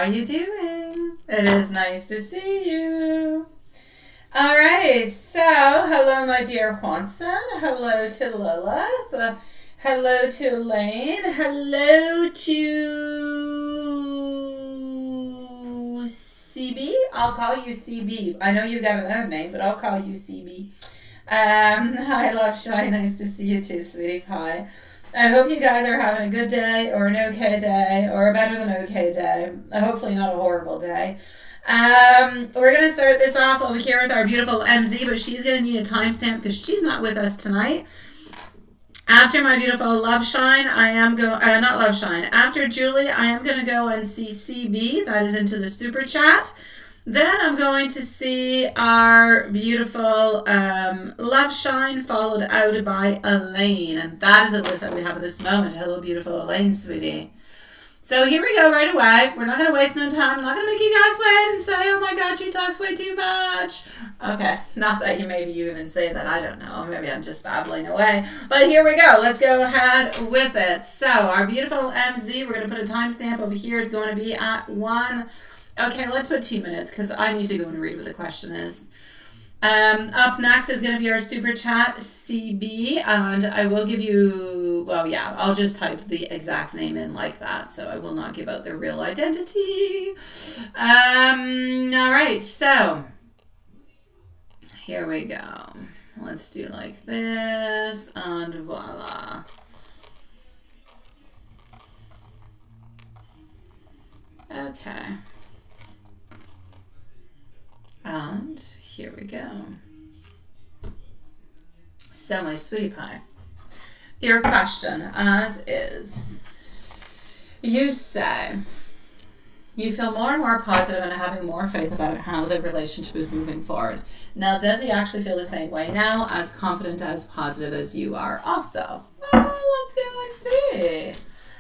are you doing? It is nice to see you. Alrighty, so hello, my dear Juanson. Hello to Lilith. Hello to Elaine. Hello to CB. I'll call you CB. I know you got another name, but I'll call you CB. Hi, Love Shy. Nice to see you too, sweetie pie. I hope you guys are having a good day or an okay day or a better than okay day. Hopefully not a horrible day. We're going to start this off over here with our beautiful MZ, but she's going to need a timestamp because she's not with us tonight. After my beautiful Love Shine, I am not Love Shine. After Julie, I am going to go and see CB. That is into the super chat. Then I'm going to see our beautiful Love Shine, followed out by Elaine. And that is the list that we have at this moment. Hello, beautiful Elaine, sweetie. So here we go right away. We're not going to waste no time. I'm not going to make you guys wait and say, oh my God, she talks way too much. Okay, not that you even say that. I don't know. Maybe I'm just babbling away. But here we go. Let's go ahead with it. So our beautiful MZ, we're going to put a timestamp over here. It's going to be at 1. Okay, let's put 2 minutes because I need to go and read what the question is. Up next is going to be our super chat, CB, and I will give you, well, yeah, I'll just type the exact name in like that, so I will not give out their real identity. All right, so here we go. Let's do like this, and voila. Okay. And here we go. So, my sweetie pie, your question as is, you say you feel more and more positive and having more faith about how the relationship is moving forward. Now, does he actually feel the same way now, as confident, as positive as you are also? Well, let's go and see.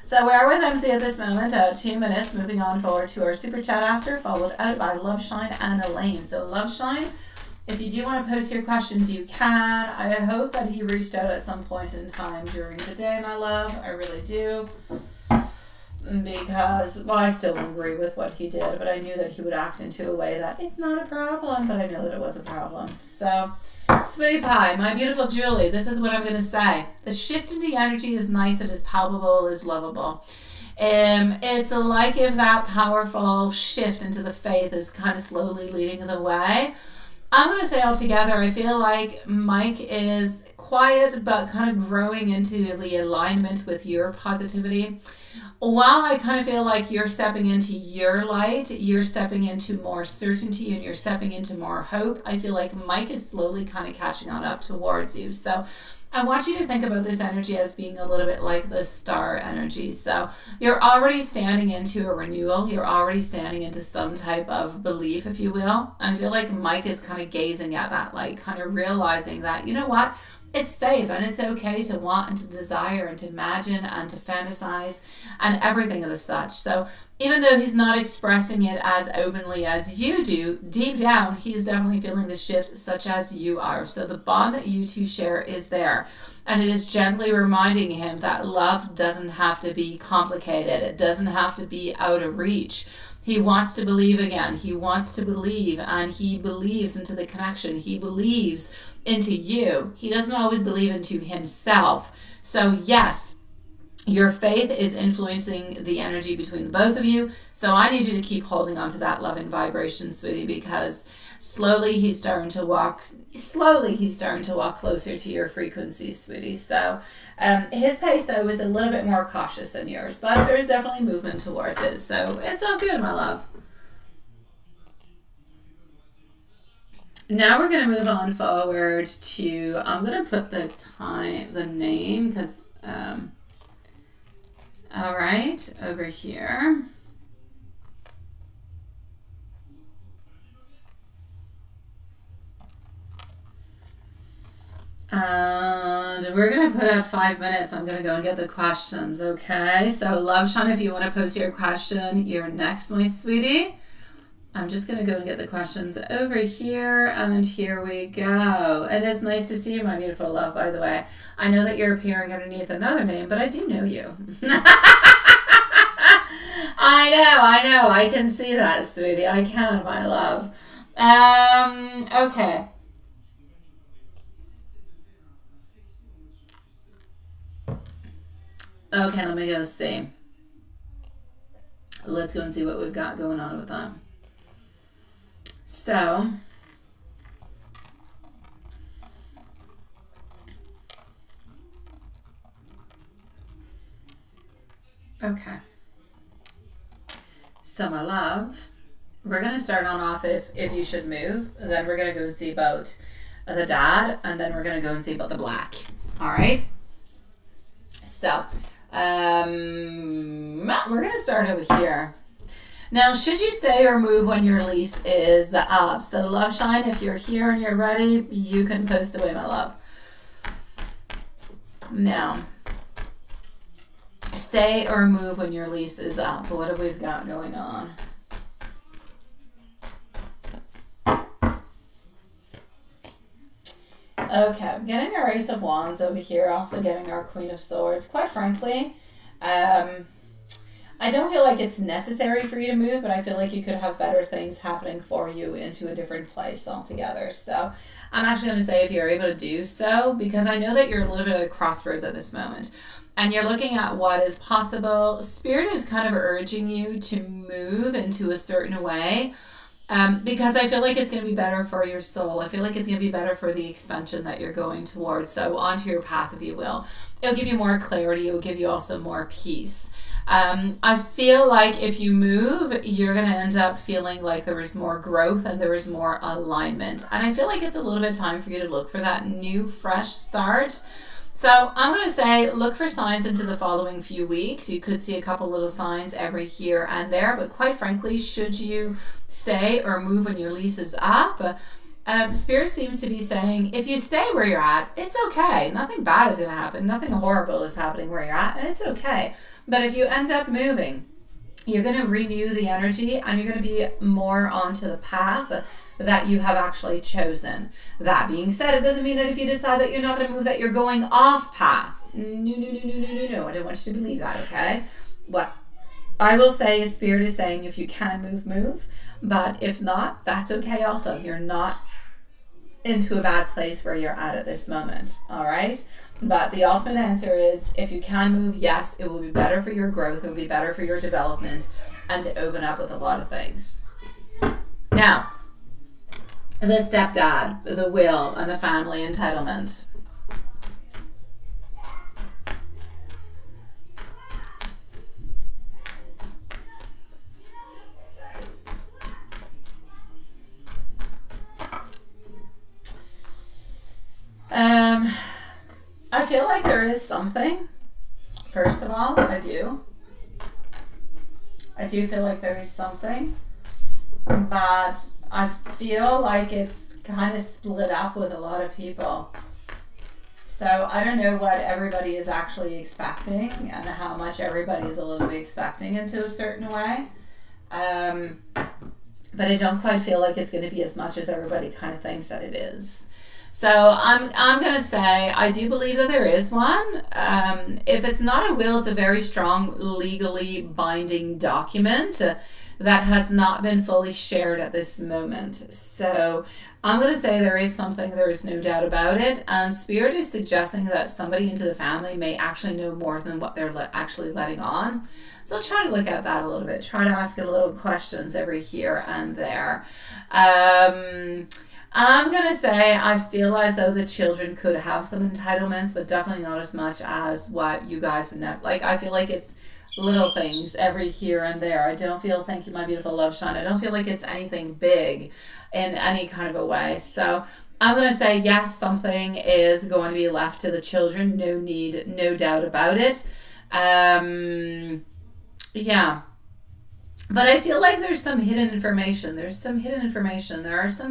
So we are with MC at this moment, 2 minutes, moving on forward to our super chat after, followed out by Love Shine and Elaine. So Love Shine, if you do want to post your questions, you can. I hope that he reached out at some point in time during the day, my love. I really do. Because, well, I still don't agree with what he did, but I knew that he would act into a way that it's not a problem, but I know that it was a problem. So, sweetie pie, my beautiful Julie, this is what I'm going to say. The shift in the energy is nice, it is palpable, it is lovable. It's like if that powerful shift into the faith is kind of slowly leading the way. I'm going to say altogether, I feel like Mike is quiet but kind of growing into the alignment with your positivity. While I kind of feel like you're stepping into your light, you're stepping into more certainty and you're stepping into more hope, I feel like Mike is slowly kind of catching on up towards you. So I want you to think about this energy as being a little bit like the star energy. So you're already standing into a renewal. You're already standing into some type of belief, if you will. And I feel like Mike is kind of gazing at that light, kind of realizing that, you know what? It's safe and it's okay to want and to desire and to imagine and to fantasize and everything of the such. So even though he's not expressing it as openly as you do, deep down, he's definitely feeling the shift such as you are. So the bond that you two share is there. And it is gently reminding him that love doesn't have to be complicated. It doesn't have to be out of reach. He wants to believe again. He wants to believe, and he believes into the connection. He believes into you. He doesn't always believe into himself. So yes, your faith is influencing the energy between the both of you. So I need you to keep holding on to that loving vibration, sweetie, because slowly he's starting to walk closer to your frequency, sweetie. So his pace, though, was a little bit more cautious than yours, but there's definitely movement towards it. So it's all good, my love. Now we're going to move on forward to, I'm going to put the name, because, all right, over here. And we're going to put out 5 minutes. I'm going to go and get the questions, okay? So, Love Shine, if you want to post your question, you're next, my sweetie. I'm just going to go and get the questions over here, and here we go. It is nice to see you, my beautiful love, by the way. I know that you're appearing underneath another name, but I do know you. I know. I can see that, sweetie. I can, my love. Okay. Okay, let me go see. Let's go and see what we've got going on with them. So, okay. So, my love, we're going to start on off if you should move. Then we're going to go and see about the dad, and then we're going to go and see about the black. All right? So, we're going to start over here. Now, should you stay or move when your lease is up? So, Love Shine, if you're here and you're ready, you can post away, my love. Now, stay or move when your lease is up. What have we got going on? Okay, I'm getting our Ace of Wands over here, also getting our Queen of Swords. Quite frankly, I don't feel like it's necessary for you to move, but I feel like you could have better things happening for you into a different place altogether. So I'm actually going to say if you're able to do so, because I know that you're a little bit at a crossroads at this moment, and you're looking at what is possible. Spirit is kind of urging you to move into a certain way. Because I feel like it's going to be better for your soul. I feel like it's going to be better for the expansion that you're going towards. So onto your path, if you will. It'll give you more clarity. It will give you also more peace. I feel like if you move, you're going to end up feeling like there is more growth and there is more alignment. And I feel like it's a little bit time for you to look for that new, fresh start. So I'm going to say look for signs into the following few weeks. You could see a couple little signs every here and there. But quite frankly, should you stay or move when your lease is up, Spirit seems to be saying if you stay where you're at, it's okay. Nothing bad is going to happen. Nothing horrible is happening where you're at, and it's okay. But if you end up moving, you're going to renew the energy and you're going to be more onto the path that you have actually chosen. That being said, it doesn't mean that if you decide that you're not going to move, that you're going off path. No. I don't want you to believe that, okay? What I will say is Spirit is saying if you can move. But if not, that's okay also. You're not into a bad place where you're at this moment, all right? But the ultimate answer is if you can move, yes, it will be better for your growth. It will be better for your development and to open up with a lot of things. Now, the stepdad, the will, and the family entitlement. I feel like there is something. First of all, I do feel like there is something, but I feel like it's kind of split up with a lot of people. So I don't know what everybody is actually expecting and how much everybody is a little bit expecting into a certain way. But I don't quite feel like it's going to be as much as everybody kind of thinks that it is. So I'm going to say I do believe that there is one. If it's not a will, it's a very strong legally binding document that has not been fully shared at this moment. So I'm going to say there is something, there is no doubt about it. And Spirit is suggesting that somebody into the family may actually know more than what they're actually letting on. So try to look at that a little bit. Try to ask a little questions every here and there. I'm going to say I feel as though the children could have some entitlements, but definitely not as much as what you guys would know. Like, I feel like it's little things every here and there. I don't feel, thank you, my beautiful Love Shine, I don't feel like it's anything big in any kind of a way. So I'm going to say, yes, something is going to be left to the children. No doubt about it. Yeah. But I feel like there's some hidden information. There are some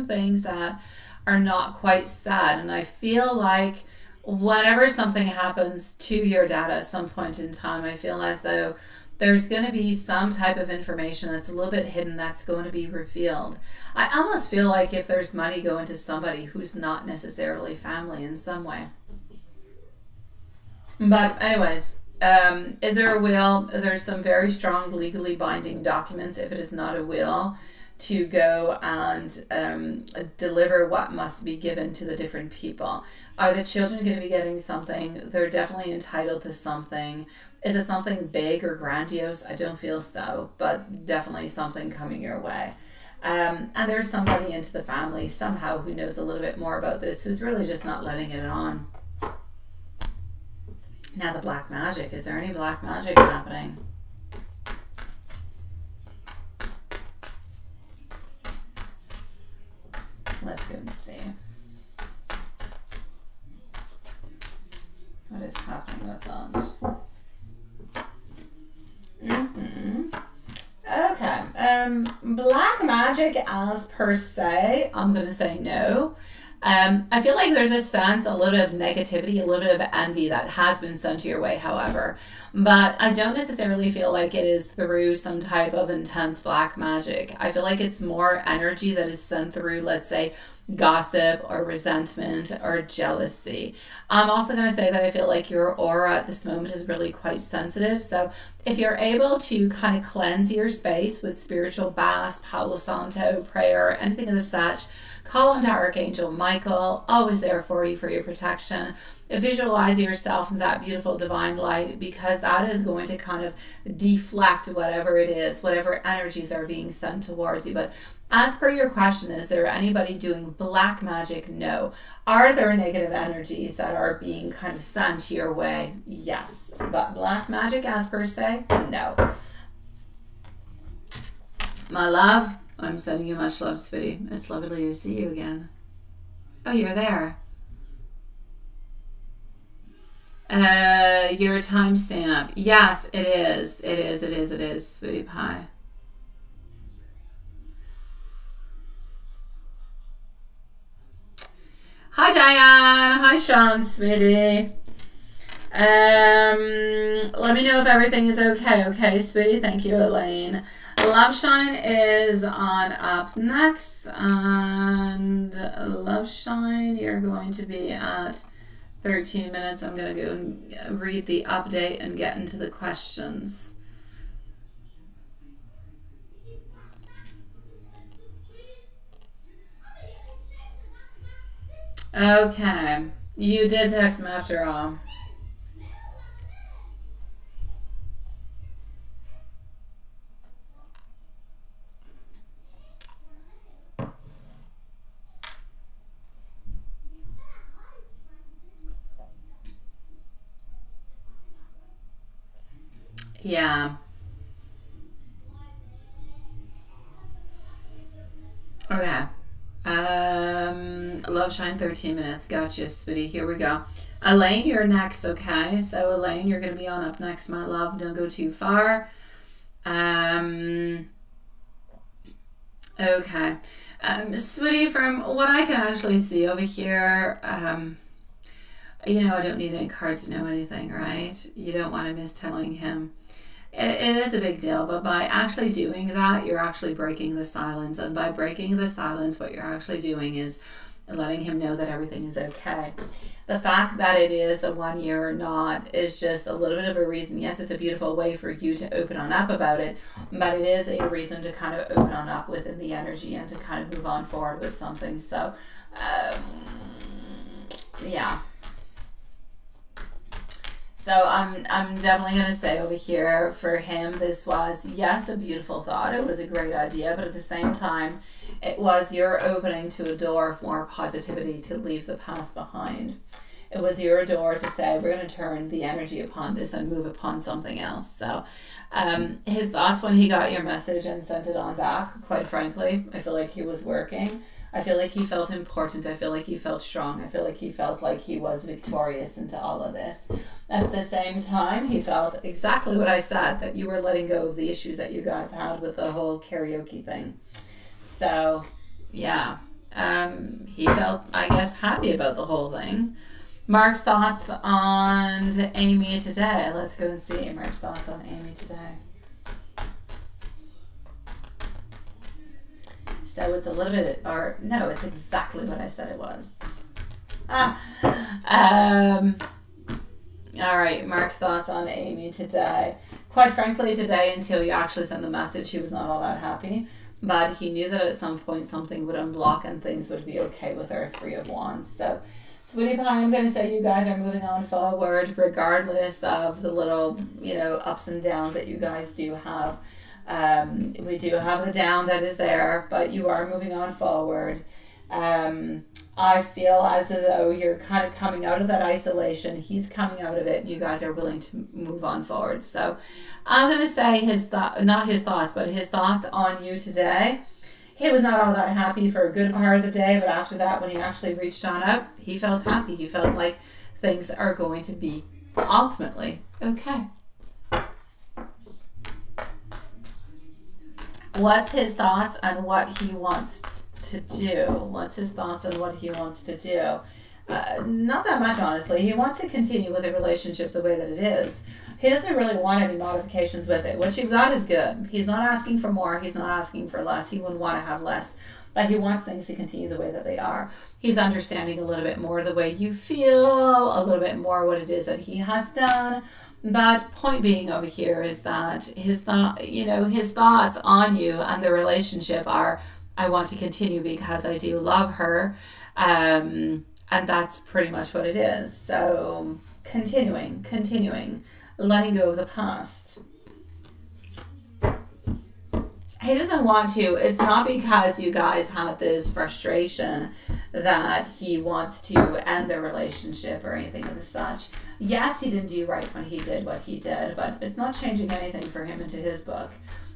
things that are not quite said. And I feel like whenever something happens to your dad at some point in time, I feel as though there's going to be some type of information that's a little bit hidden that's going to be revealed. I almost feel like if there's money going to somebody who's not necessarily family in some way. But anyways, Is there a will? There's some very strong legally binding documents, if it is not a will, to go and deliver what must be given to the different people. Are the children going to be getting something? They're definitely entitled to something. Is it something big or grandiose? I don't feel so, but definitely something coming your way. And there's somebody into the family somehow who knows a little bit more about this, who's really just not letting it on. Now the black magic. Is there any black magic happening? Let's go and see. What is happening with that? Okay. Black magic as per se, I'm going to say no. I feel like there's a sense, a little bit of negativity, a little bit of envy that has been sent your way, however. But I don't necessarily feel like it is through some type of intense black magic. I feel like it's more energy that is sent through, let's say, gossip or resentment or jealousy. I'm also going to say that I feel like your aura at this moment is really quite sensitive. So if you're able to kind of cleanse your space with spiritual baths, Palo Santo, prayer, anything of the such, call on to Archangel Michael, always there for you for your protection. Visualize yourself in that beautiful divine light, because that is going to kind of deflect whatever it is, whatever energies are being sent towards you. But as per your question, is there anybody doing black magic? No. Are there negative energies that are being kind of sent your way? Yes. But black magic as per se? No. My love, I'm sending you much love, sweetie. It's lovely to see you again. Oh, you're there. Your timestamp. Yes, it is. It is, sweetie pie. Hi, Diane. Hi, Sean, sweetie. Let me know if everything is okay. Okay, sweetie. Thank you, Elaine. Love Shine is on up next. And Love Shine, you're going to be at 13 minutes. I'm going to go and read the update and get into the questions. Okay. You did text him after all. Yeah. Okay. Love Shine 13 minutes. Gotcha, sweetie. Here we go. Elaine, you're next, okay? So Elaine, you're gonna be on up next, my love. Don't go too far. Okay. Sweetie, from what I can actually see over here, you know, I don't need any cards to know anything, right? You don't want to miss telling him. It is a big deal, but by actually doing that, you're actually breaking the silence. And by breaking the silence, what you're actually doing is letting him know that everything is okay. The fact that it is the 1 year or not is just a little bit of a reason. Yes, it's a beautiful way for you to open on up about it, but it is a reason to kind of open on up within the energy and to kind of move on forward with something. So, yeah. So I'm definitely going to say over here for him, this was, yes, a beautiful thought. It was a great idea, but at the same time, it was your opening to a door of more positivity to leave the past behind. It was your door to say, we're going to turn the energy upon this and move upon something else. So his thoughts when he got your message and sent it on back, quite frankly, I feel like he was working. I feel like he felt important. I feel like he felt strong. I feel like he felt like he was victorious into all of this. At the same time, he felt exactly what I said, that you were letting go of the issues that you guys had with the whole karaoke thing. So, yeah, he felt, I guess, happy about the whole thing. Mark's thoughts on Amy today. Let's go and see Mark's thoughts on Amy today. So it's a little bit, or no, it's exactly what I said it was. All right, Mark's thoughts on Amy today. Quite frankly, today, until you actually sent the message, he was not all that happy. But he knew that at some point something would unblock and things would be okay with our Three of Wands. So, Sweetie Pie, I'm going to say you guys are moving on forward regardless of the little, ups and downs that you guys do have. We do have the down that is there, but you are moving on forward. I feel as though you're kind of coming out of that isolation. He's coming out of it. You guys are willing to move on forward. So I'm going to say not his thoughts, but his thoughts on you today. He was not all that happy for a good part of the day, but after that, when he actually reached on out, he felt happy. He felt like things are going to be ultimately okay. What's his thoughts on what he wants to do? What's his thoughts on what he wants to do? Not that much, honestly. He wants to continue with the relationship the way that it is. He doesn't really want any modifications with it. What you've got is good. He's not asking for more. He's not asking for less. He wouldn't want to have less. But he wants things to continue the way that they are. He's understanding a little bit more the way you feel, a little bit more what it is that he has done. But point being over here is that his thoughts on you and the relationship are, I want to continue because I do love her. And that's pretty much what it is. So continuing, letting go of the past. He doesn't want to. It's not because you guys had this frustration that he wants to end the relationship or anything of the such. Yes, he didn't do right when he did what he did, but it's not changing anything for him into his book.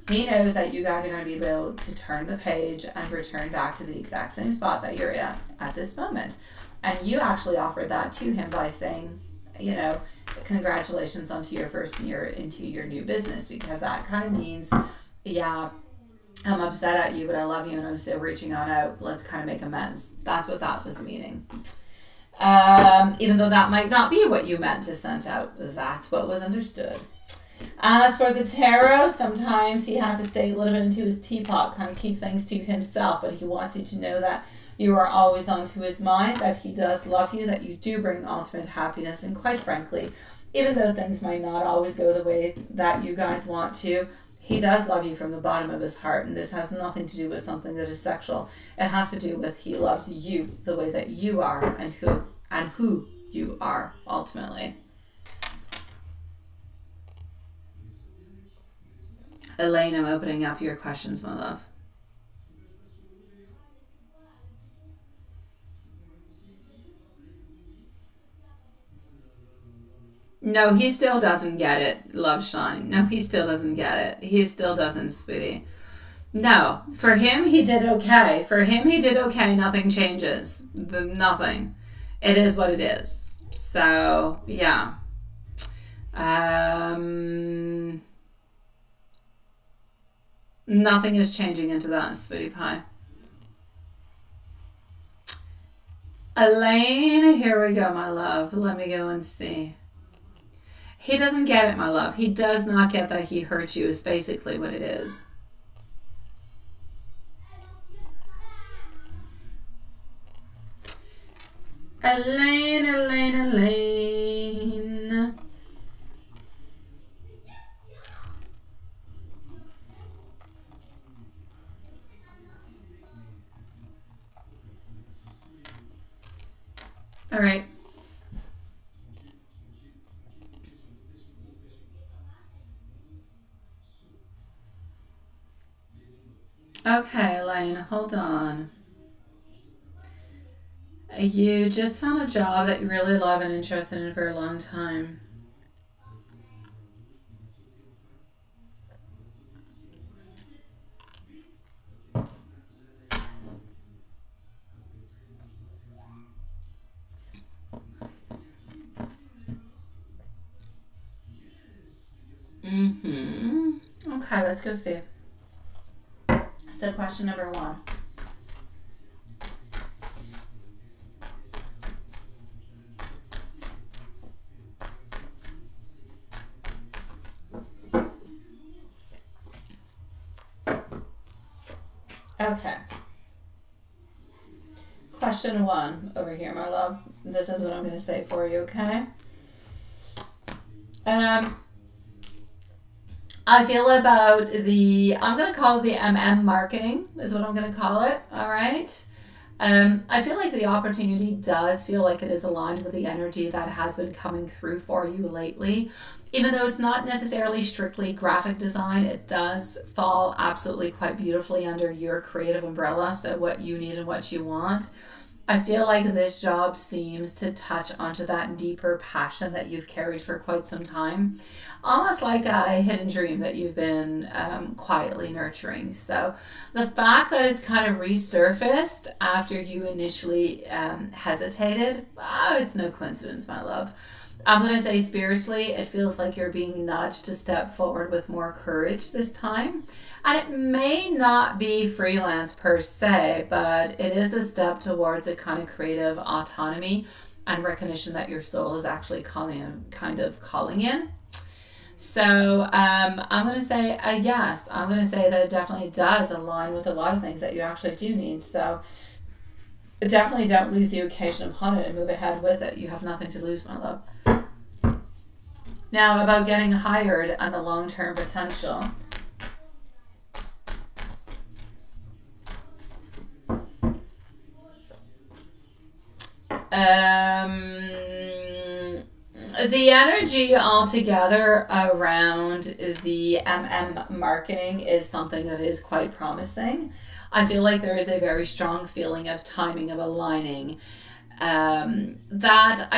He knows that you guys are going to be able to turn the page and return back to the exact same spot that you're at this moment. And you actually offered that to him by saying, congratulations onto your first year into your new business, because that kind of means, yeah, I'm upset at you, but I love you and I'm still reaching on out. Let's kind of make amends. That's what that was meaning. Even though that might not be what you meant to send out, that's what was understood. As for the tarot, sometimes he has to stay a little bit into his teapot, kind of keep things to himself, but he wants you to know that you are always onto his mind, that he does love you, that you do bring ultimate happiness, and quite frankly, even though things might not always go the way that you guys want to, he does love you from the bottom of his heart, and this has nothing to do with something that is sexual. It has to do with he loves you the way that you are and who you are ultimately. Elaine, I'm opening up your questions, my love. No, he still doesn't get it, Love Shine. No, he still doesn't get it. He still doesn't, sweetie. No, for him, he did okay. For him, he did okay. Nothing changes. Nothing. It is what it is. So, yeah. Nothing is changing into that, sweetie pie. Elaine, here we go, my love. Let me go and see. He doesn't get it, my love. He does not get that he hurt you is basically what it is. Elaine. All right. Okay, Elaine, hold on. You just found a job that you really love and interested in for a long time. Okay, let's go see. So question number 1. Okay. Question 1 over here, my love. This is what I'm going to say for you, okay? Um, I feel about I'm going to call it the marketing, is what I'm going to call it. All right. I feel like the opportunity does feel like it is aligned with the energy that has been coming through for you lately. Even though it's not necessarily strictly graphic design, it does fall absolutely quite beautifully under your creative umbrella. So, what you need and what you want. I feel like this job seems to touch onto that deeper passion that you've carried for quite some time, almost like a hidden dream that you've been quietly nurturing. So, the fact that it's kind of resurfaced after you initially hesitated, it's no coincidence, my love. I'm going to say spiritually, it feels like you're being nudged to step forward with more courage this time. And it may not be freelance per se, but it is a step towards a kind of creative autonomy and recognition that your soul is actually calling in. So I'm going to say yes. I'm going to say that it definitely does align with a lot of things that you actually do need. So definitely don't lose the occasion upon it and move ahead with it. You have nothing to lose, my love. Now, about getting hired and the long-term potential. The energy altogether around the marketing is something that is quite promising. I feel like there is a very strong feeling of timing, of aligning, that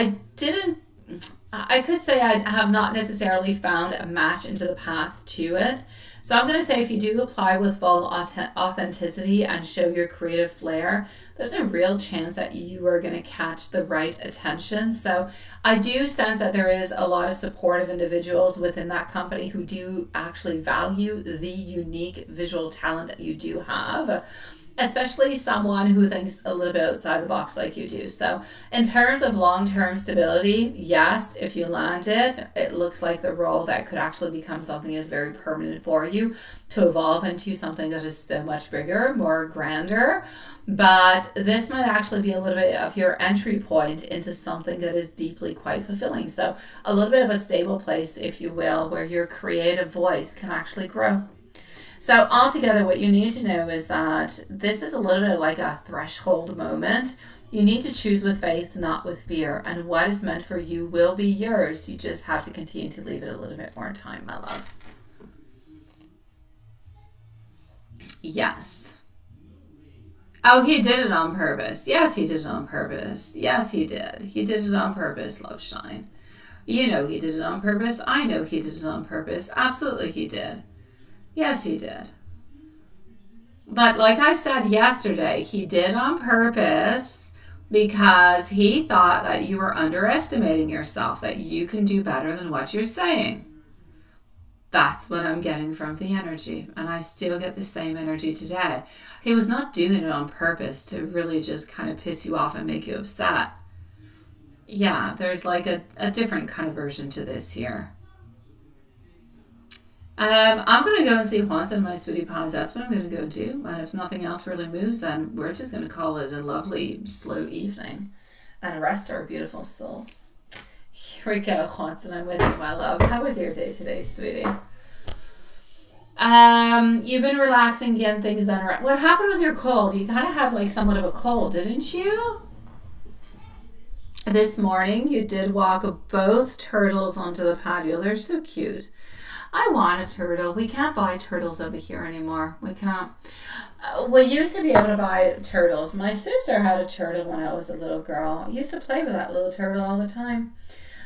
I could say I have not necessarily found a match into the past to it. So I'm going to say if you do apply with full authenticity and show your creative flair, there's a real chance that you are going to catch the right attention. So I do sense that there is a lot of supportive individuals within that company who do actually value the unique visual talent that you do have, especially someone who thinks a little bit outside the box like you do. So in terms of long-term stability, yes, if you land it, it looks like the role that could actually become something is very permanent for you to evolve into something that is so much bigger, more grander. But this might actually be a little bit of your entry point into something that is deeply quite fulfilling. So a little bit of a stable place, if you will, where your creative voice can actually grow. So altogether, what you need to know is that this is a little bit like a threshold moment. You need to choose with faith, not with fear. And what is meant for you will be yours. You just have to continue to leave it a little bit more time, my love. Yes. Oh, he did it on purpose. Yes, he did it on purpose. Yes, he did. He did it on purpose, Love Shine. You know he did it on purpose. I know he did it on purpose. Absolutely he did. Yes, he did. But like I said yesterday, he did on purpose because he thought that you were underestimating yourself, that you can do better than what you're saying. That's what I'm getting from the energy. And I still get the same energy today. He was not doing it on purpose to really just kind of piss you off and make you upset. Yeah, there's like a different kind of version to this here. I'm going to go and see Juan's and my sweetie pies. That's what I'm going to go do. And if nothing else really moves, then we're just going to call it a lovely, slow evening and rest our beautiful souls. Here we go, Juan's, and I'm with you, my love. How was your day today, sweetie? You've been relaxing, getting things done. What happened with your cold? You kind of had like somewhat of a cold, didn't you? This morning, you did walk both turtles onto the patio. They're so cute. I want a turtle. We can't buy turtles over here anymore. We can't. We used to be able to buy turtles. My sister had a turtle when I was a little girl. I used to play with that little turtle all the time.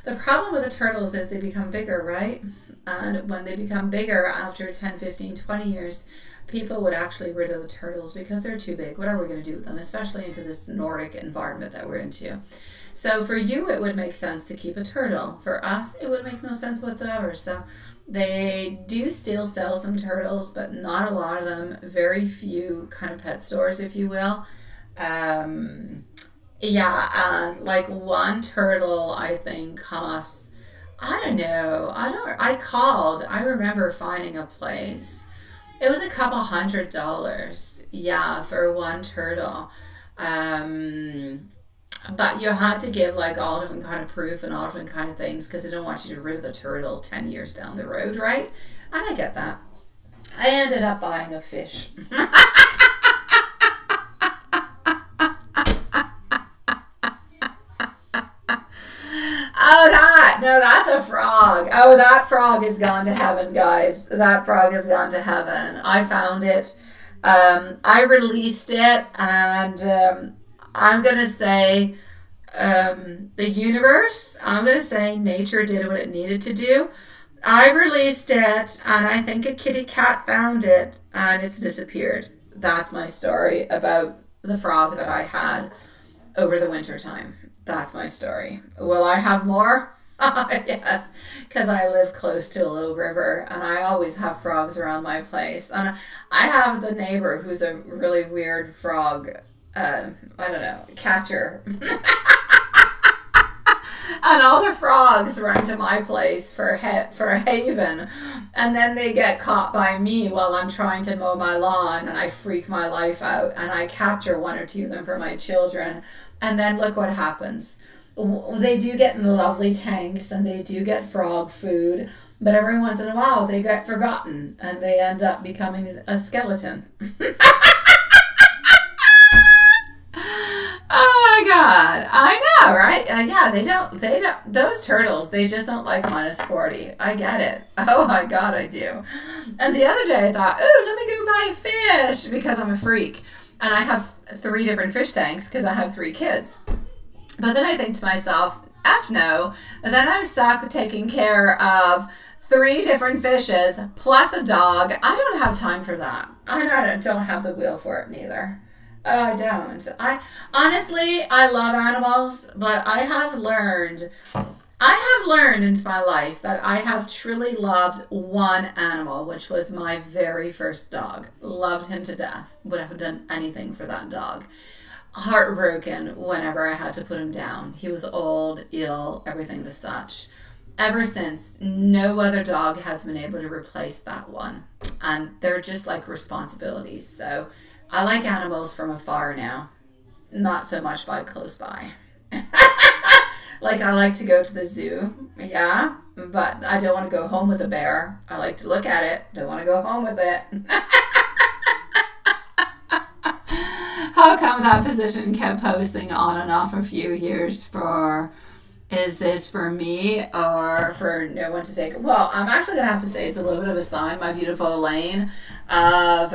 The problem with the turtles is they become bigger, right? And when they become bigger after 10, 15, 20 years, people would actually rid of the turtles because they're too big. What are we going to do with them, especially into this Nordic environment that we're into? So for you, it would make sense to keep a turtle. For us, it would make no sense whatsoever. So they do still sell some turtles, but not a lot of them. Very few kind of pet stores, if you will. Yeah, and like one turtle, I think, costs, I don't know. I remember finding a place. It was a couple $100. Yeah, for one turtle. But you had to give like all different kind of proof and all different kind of things because they don't want you to rid of the turtle 10 years down the road, right? And I get that. I ended up buying a fish. Oh, that's a frog. Oh, that frog has gone to heaven, guys. That frog has gone to heaven. I found it. I released it, and I'm going to say the universe, I'm going to say nature did what it needed to do. I released it, and I think a kitty cat found it, and it's disappeared. That's my story about the frog that I had over the winter time. That's my story. Will I have more? Yes, because I live close to a little river, and I always have frogs around my place. And I have the neighbor who's a really weird frog, I don't know, catcher. And all the frogs run to my place for a haven, and then they get caught by me while I'm trying to mow my lawn, and I freak my life out, and I capture one or two of them for my children, and then look what happens. They do get in the lovely tanks, and they do get frog food, but every once in a while they get forgotten, and they end up becoming a skeleton. Oh my God, I know, right? Yeah, they don't, those turtles, they just don't like -40. I get it. Oh my God, I do. And the other day I thought, oh, let me go buy a fish because I'm a freak. And I have 3 different fish tanks because I have 3 kids. But then I think to myself, F no, then I'm stuck taking care of 3 different fishes plus a dog. I don't have time for that. I don't have the will for it neither. I don't. I love animals, but I have learned into my life that I have truly loved one animal, which was my very first dog. Loved him to death. Would have done anything for that dog. Heartbroken whenever I had to put him down. He was old, ill, everything the such. Ever since, no other dog has been able to replace that one. And they're just like responsibilities. So I like animals from afar now, not so much by close by. Like I like to go to the zoo, yeah, but I don't want to go home with a bear. I like to look at it, don't want to go home with it. How come that position kept posting on and off a few years for, is this for me or for no one to take? Well, I'm actually going to have to say it's a little bit of a sign, my beautiful Elaine, of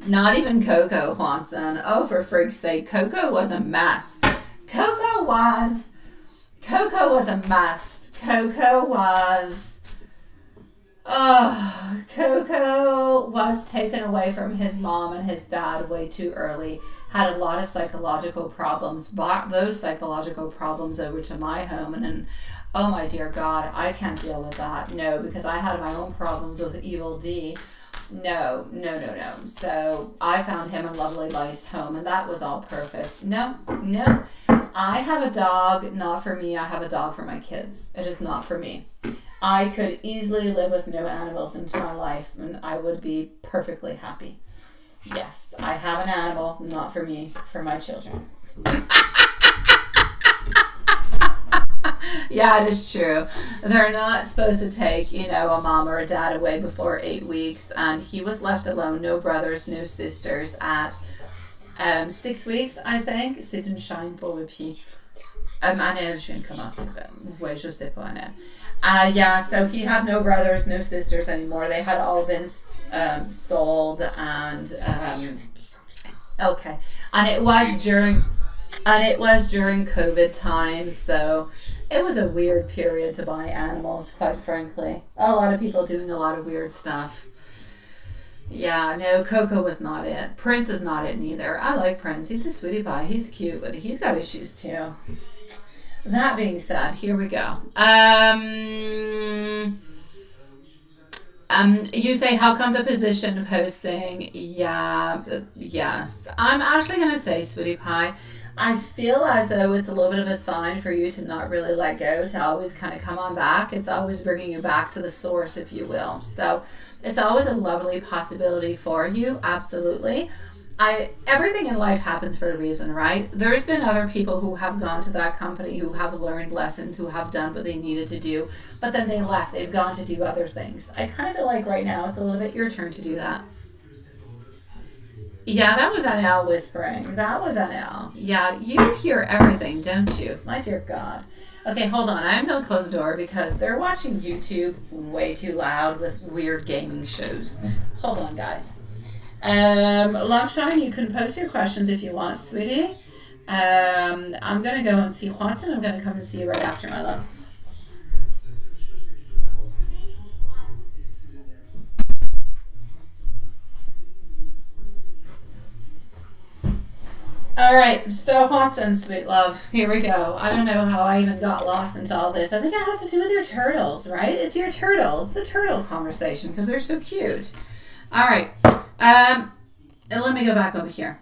not even Coco Watson. Oh, for frig's sake, Coco was a mess. Coco was a mess. Coco was taken away from his mom and his dad way too early. Had a lot of psychological problems. Brought those psychological problems over to my home, and oh my dear God, I can't deal with that. No, because I had my own problems with Evil D. No. So I found him a lovely, nice home, and that was all perfect. No. I have a dog, not for me. I have a dog for my kids. It is not for me. I could easily live with no animals into my life, and I would be perfectly happy. Yes, I have an animal, not for me, for my children. Yeah, it is true. They're not supposed to take, a mom or a dad away before 8 weeks, and he was left alone, no brothers, no sisters, at 6 weeks, I think. C'est une chaîne pour le pied. Annelle, je viens de commencer. Ouais, je sais pas, Annelle. Yeah, so he had no brothers, no sisters anymore. They had all been sold, and okay. And it was during COVID times, so it was a weird period to buy animals, quite frankly. A lot of people doing a lot of weird stuff. Yeah, no, Coco was not it. Prince is not it neither. I like Prince. He's a sweetie pie. He's cute, but he's got issues too. That being said, here we go. You say, how come the position posting? Yeah, yes. I'm actually going to say, sweetie pie, I feel as though it's a little bit of a sign for you to not really let go, to always kind of come on back. It's always bringing you back to the source, if you will. So it's always a lovely possibility for you, absolutely. everything in life happens for a reason, right? There's been other people who have gone to that company, who have learned lessons, who have done what they needed to do, but then they left. They've gone to do other things. I kind of feel like right now it's a little bit your turn to do that. Yeah, that was Anel whispering. That was Anel. Yeah, you hear everything, don't you? My dear God. Okay, hold on. I'm going to close the door because they're watching YouTube way too loud with weird gaming shows. Hold on, guys. Love Shine, you can post your questions if you want, sweetie. I'm going to go and see Watson. I'm going to come and see you right after, my love. All right, so Watson, sweet love, here we go. I don't know how I even got lost into all this. I think it has to do with your turtles, right? It's your turtles, the turtle conversation, because they're so cute. All right, and let me go back over here.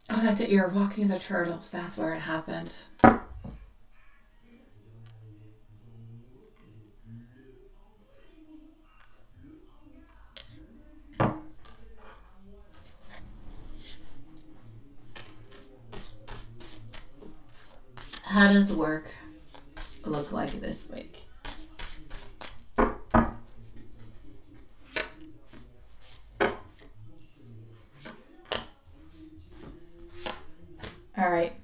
Oh, that's it. You're walking the turtles. That's where it happened. How does work look like this week? All right.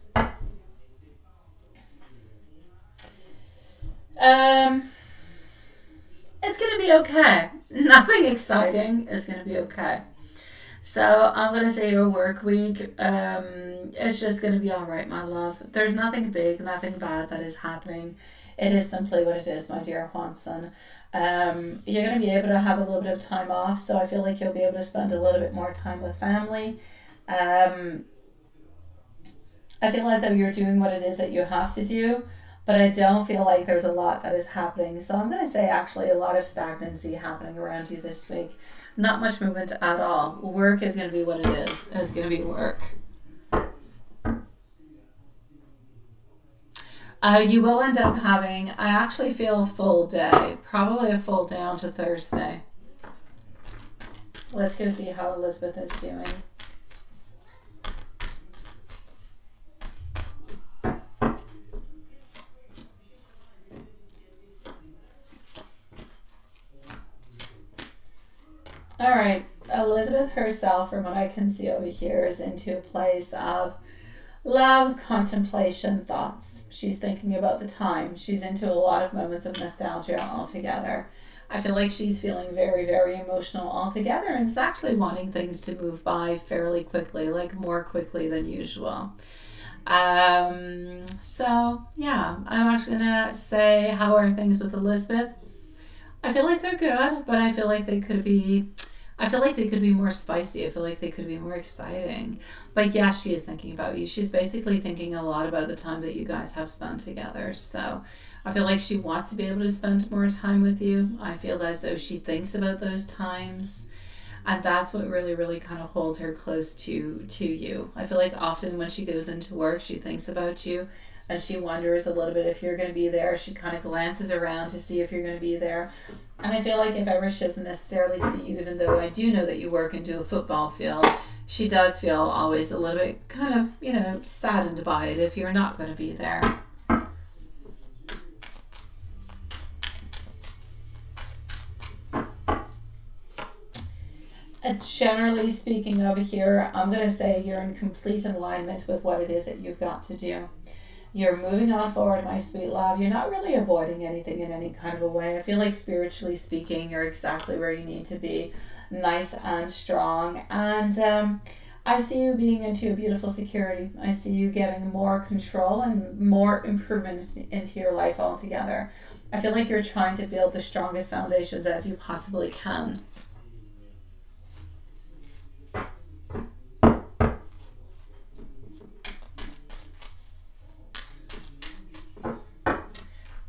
It's going to be okay. Nothing exciting. It's going to be okay. So I'm going to say your work week, it's just going to be all right, my love. There's nothing big, nothing bad that is happening. It is simply what it is, my dear Juanson. You're going to be able to have a little bit of time off, so I feel like you'll be able to spend a little bit more time with family. I feel as though you're doing what it is that you have to do, but I don't feel like there's a lot that is happening. So I'm going to say actually a lot of stagnancy happening around you this week. Not much movement at all. Work is going to be what it is. It's going to be work. You will end up having, I actually feel a full day. Probably a full day on to Thursday. Let's go see how Elizabeth is doing. All right, Elizabeth herself, from what I can see over here, is into a place of love, contemplation, thoughts. She's thinking about the time. She's into a lot of moments of nostalgia altogether. I feel like she's feeling very, very emotional altogether, and is actually wanting things to move by fairly quickly, like more quickly than usual. So yeah, I'm actually gonna say, how are things with Elizabeth? I feel like they're good, but I feel like they could be more spicy. I feel like they could be more exciting. But yeah, she is thinking about you. She's basically thinking a lot about the time that you guys have spent together. So I feel like she wants to be able to spend more time with you. I feel as though she thinks about those times. And that's what really, really kind of holds her close to you. I feel like often when she goes into work, she thinks about you and she wonders a little bit if you're going to be there. She kind of glances around to see if you're going to be there. And I feel like if ever she doesn't necessarily see you, even though I do know that you work into a football field, she does feel always a little bit kind of, saddened by it if you're not going to be there. Generally speaking over here, I'm going to say you're in complete alignment with what it is that you've got to do. You're moving on forward, my sweet love. You're not really avoiding anything in any kind of a way. I feel like spiritually speaking, you're exactly where you need to be, nice and strong. And I see you being into a beautiful security. I see you getting more control and more improvements into your life altogether. I feel like you're trying to build the strongest foundations as you possibly can.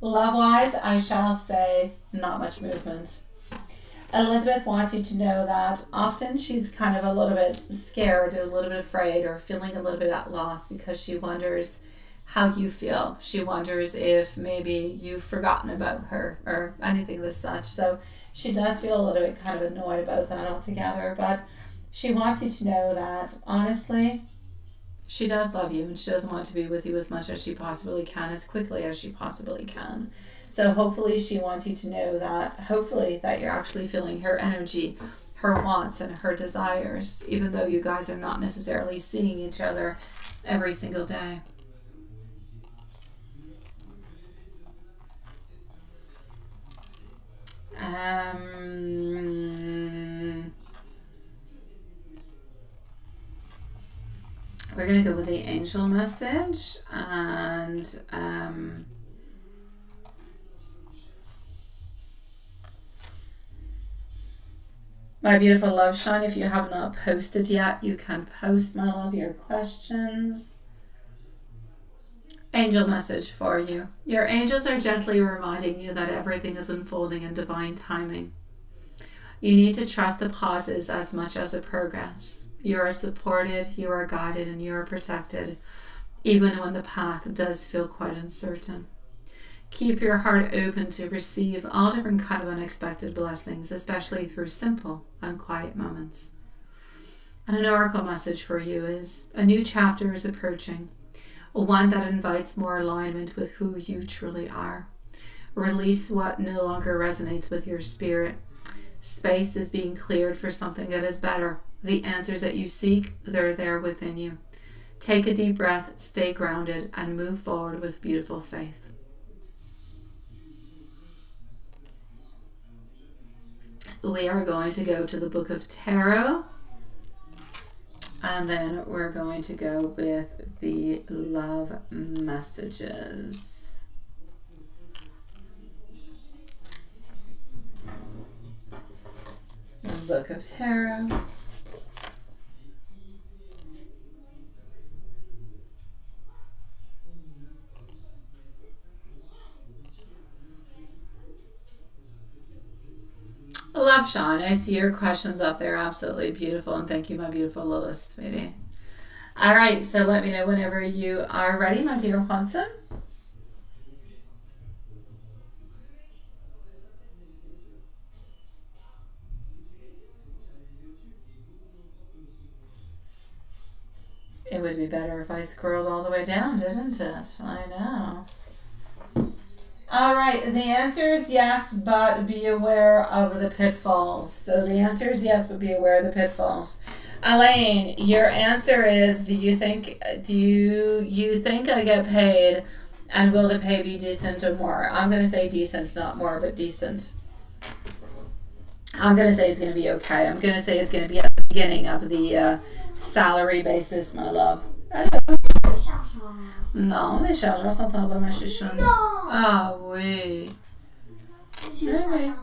Love-wise, I shall say not much movement. Elizabeth wants you to know that often she's kind of a little bit scared or a little bit afraid or feeling a little bit at loss because she wonders how you feel. She wonders if maybe you've forgotten about her or anything of the such. So she does feel a little bit kind of annoyed about that altogether, but she wants you to know that honestly, she does love you and she does want to be with you as much as she possibly can, as quickly as she possibly can. So hopefully she wants you to know that, hopefully that you're actually feeling her energy, her wants and her desires, even though you guys are not necessarily seeing each other every single day. We're going to go with the angel message, and my beautiful love shine, if you have not posted yet, you can post, my love, your questions. Angel message for you. Your angels are gently reminding you that everything is unfolding in divine timing. You need to trust the pauses as much as the progress. You are supported, you are guided, and you are protected, even when the path does feel quite uncertain. Keep your heart open to receive all different kind of unexpected blessings, especially through simple and quiet moments. And an oracle message for you is, a new chapter is approaching, one that invites more alignment with who you truly are. Release what no longer resonates with your spirit. Space is being cleared for something that is better. The answers that you seek, they're there within you. Take a deep breath, stay grounded, and move forward with beautiful faith. We are going to go to the Book of Tarot, and then we're going to go with the love messages. The Book of Tarot. Love Sean, I see your questions up there. Absolutely beautiful. And thank you, my beautiful Lilith, sweetie. All right, so let me know whenever you are ready, my dear Juanson. It would be better if I scrolled all the way down, didn't it? I know. All right, the answer is yes, but be aware of the pitfalls. So the answer is yes, but be aware of the pitfalls. Elaine, your answer is, do you think I get paid, and will the pay be decent or more? I'm going to say decent, not more, but decent. I'm going to say it's going to be okay. I'm going to say it's going to be at the beginning of the salary basis, my love. Non, les chargeurs sont en bas, ma chouchoune. Non! Ah oui. Oui.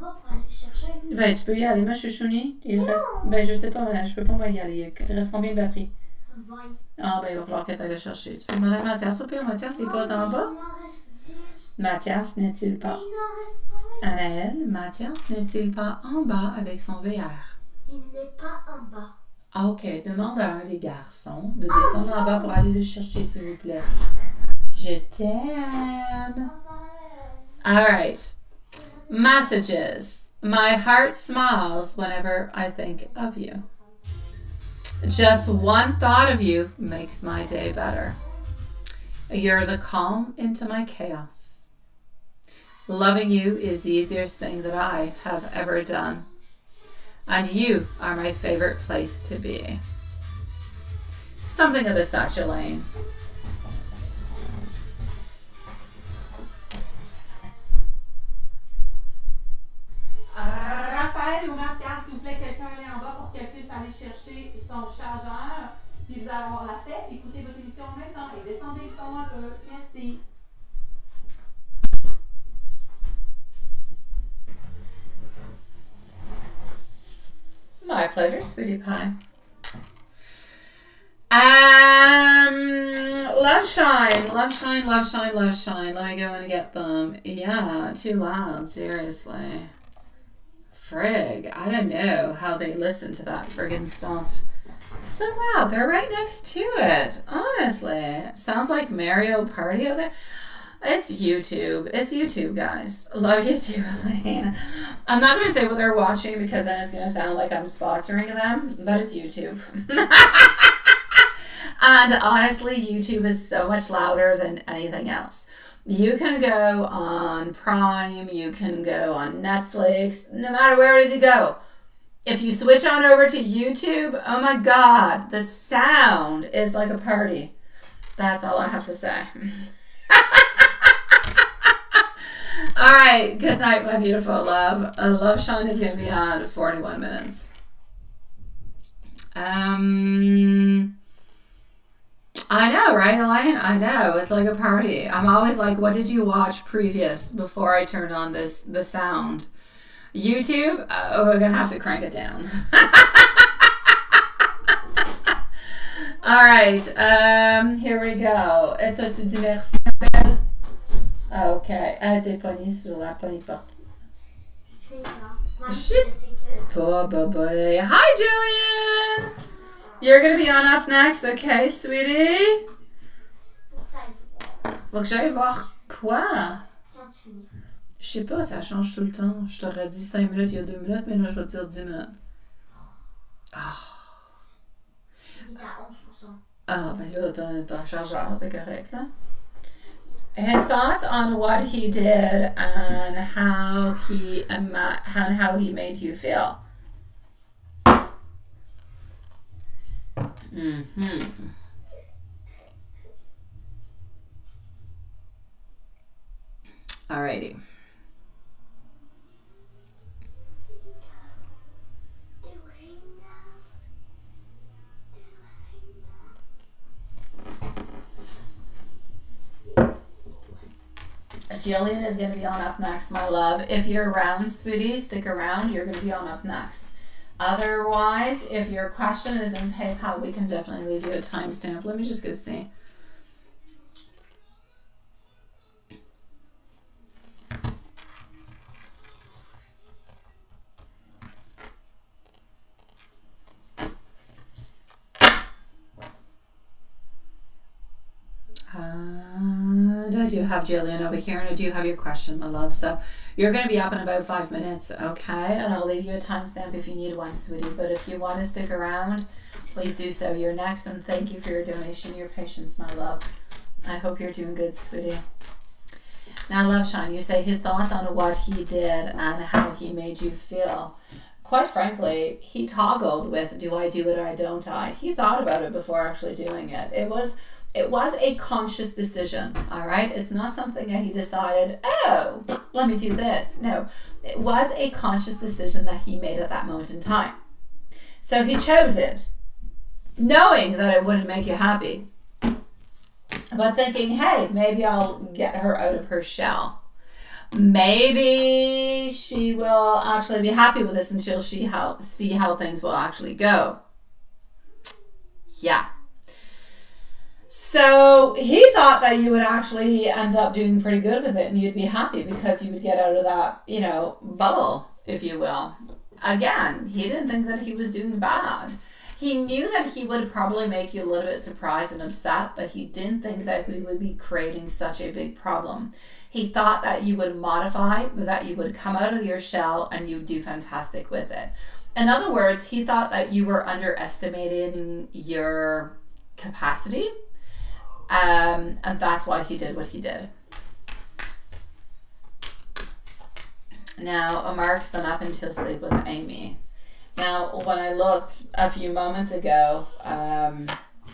Ben, tu peux y aller, ma chouchouni. Ben, je sais pas, madame, je peux pas y aller. Il reste combien de batterie? 20. Ah, ben, il va falloir que tu ailles le chercher. Tu peux demander à Mathias, au pire, Mathias, il est pas en bas? Mathias n'est-il pas? Anaël, Mathias n'est-il pas en bas avec son VR? Il n'est pas en bas. Ah, ok, demande à un des garçons de descendre en bas pour aller le chercher, s'il vous plaît. Je t'aime. All right. Messages. My heart smiles whenever I think of you. Just one thought of you makes my day better. You're the calm into my chaos. Loving you is the easiest thing that I have ever done. And you are my favorite place to be. Something of the such, Elaine. Raphaël ou Mathias, s'il vous plaît, quelqu'un aller en bas pour qu'elle puisse aller chercher son chargeur. Puis vous allez avoir la tête, écoutez votre émission en même temps et descendez le son un peu. Merci. My pleasure, sweetie pie. Love shine, love shine, love shine, love shine. Let me go and get them. Yeah, too loud, seriously. Frig, I don't know how they listen to that friggin' stuff. So wow, they're right next to it. Honestly, sounds like Mario Party over there. It's YouTube. It's YouTube, guys. Love you too, Elaine. I'm not going to say what they're watching because then it's going to sound like I'm sponsoring them, but it's YouTube. And honestly, YouTube is so much louder than anything else. You can go on Prime, you can go on Netflix, no matter where it is you go. If you switch on over to YouTube, oh my God, the sound is like a party. That's all I have to say. All right, good night, my beautiful love. Love Sean is going to be on 41 minutes. I know, right, Elaine? I know. It's like a party. I'm always like, what did you watch previous before I turned on the sound? YouTube? Oh, we're going to have to crank it down. All right. Here we go. T'as-tu dit merci, Belle? Okay. Elle t'est pognée sur la poignée porte. Boy. Hi, Julian! You're going to be on up next, okay, sweetie? Faut que j'aille voir quoi? Je sais pas, ça change tout le temps. Je t'aurais dit 5 minutes il y a 2 minutes, mais là, je vais te dire 10 minutes. Ah, ben là, t'as un chargeur, t'es correct, là? His thoughts on what he did and how he made you feel. Alrighty. Jillian is going to be on up next, my love. If you're around, sweetie, stick around. You're going to be on up next. Otherwise, if your question is in PayPal, we can definitely leave you a timestamp. Let me just go see. I do have Jillian over here, and I do have your question, my love. So you're going to be up in about 5 minutes, okay? And I'll leave you a timestamp if you need one, sweetie. But if you want to stick around, please do so. You're next, and thank you for your donation, your patience, my love. I hope you're doing good, sweetie. Now, Love Shine, you say his thoughts on what he did and how he made you feel. Quite frankly, he toggled with, do I do it or don't I? He thought about it before actually doing it. It was a conscious decision, all right? It's not something that he decided, oh, let me do this. No, it was a conscious decision that he made at that moment in time. So he chose it, knowing that it wouldn't make you happy, but thinking, hey, maybe I'll get her out of her shell. Maybe she will actually be happy with this and she'll see how things will actually go. Yeah. So he thought that you would actually end up doing pretty good with it and you'd be happy because you would get out of that, bubble, if you will. Again, he didn't think that he was doing bad. He knew that he would probably make you a little bit surprised and upset, but he didn't think that he would be creating such a big problem. He thought that you would modify, that you would come out of your shell and you'd do fantastic with it. In other words, he thought that you were underestimating your capacity. And that's why he did what he did. Now, Mark's done Up Until Sleep with Amy. Now, when I looked a few moments ago,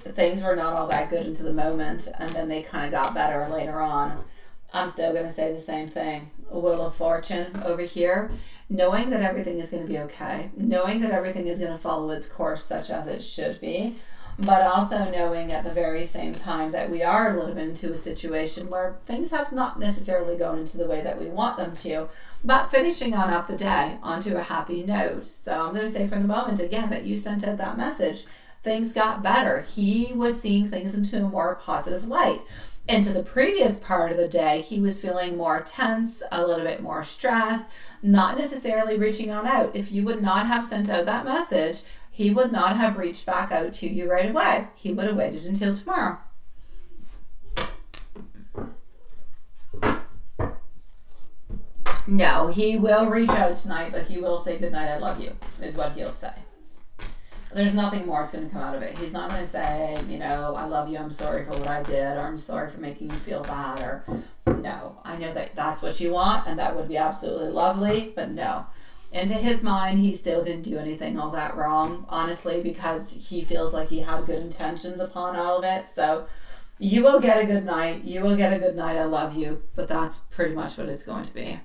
things were not all that good into the moment, and then they kind of got better later on. I'm still going to say the same thing. Wheel of Fortune over here, knowing that everything is going to be okay, knowing that everything is going to follow its course such as it should be, but also knowing at the very same time that we are a little bit into a situation where things have not necessarily gone into the way that we want them to, but finishing on up the day onto a happy note. So I'm going to say from the moment, again, that you sent out that message, things got better. He was seeing things into a more positive light. Into the previous part of the day, he was feeling more tense, a little bit more stressed, not necessarily reaching on out. If you would not have sent out that message, he would not have reached back out to you right away. He would have waited until tomorrow. No, he will reach out tonight, but he will say goodnight, I love you, is what he'll say. There's nothing more that's going to come out of it. He's not going to say, you know, I love you, I'm sorry for what I did, or I'm sorry for making you feel bad, or no. I know that that's what you want, and that would be absolutely lovely, but no. Into his mind, he still didn't do anything all that wrong, honestly, because he feels like he had good intentions upon all of it. So you will get a good night. You will get a good night, I love you, but that's pretty much what it's going to be.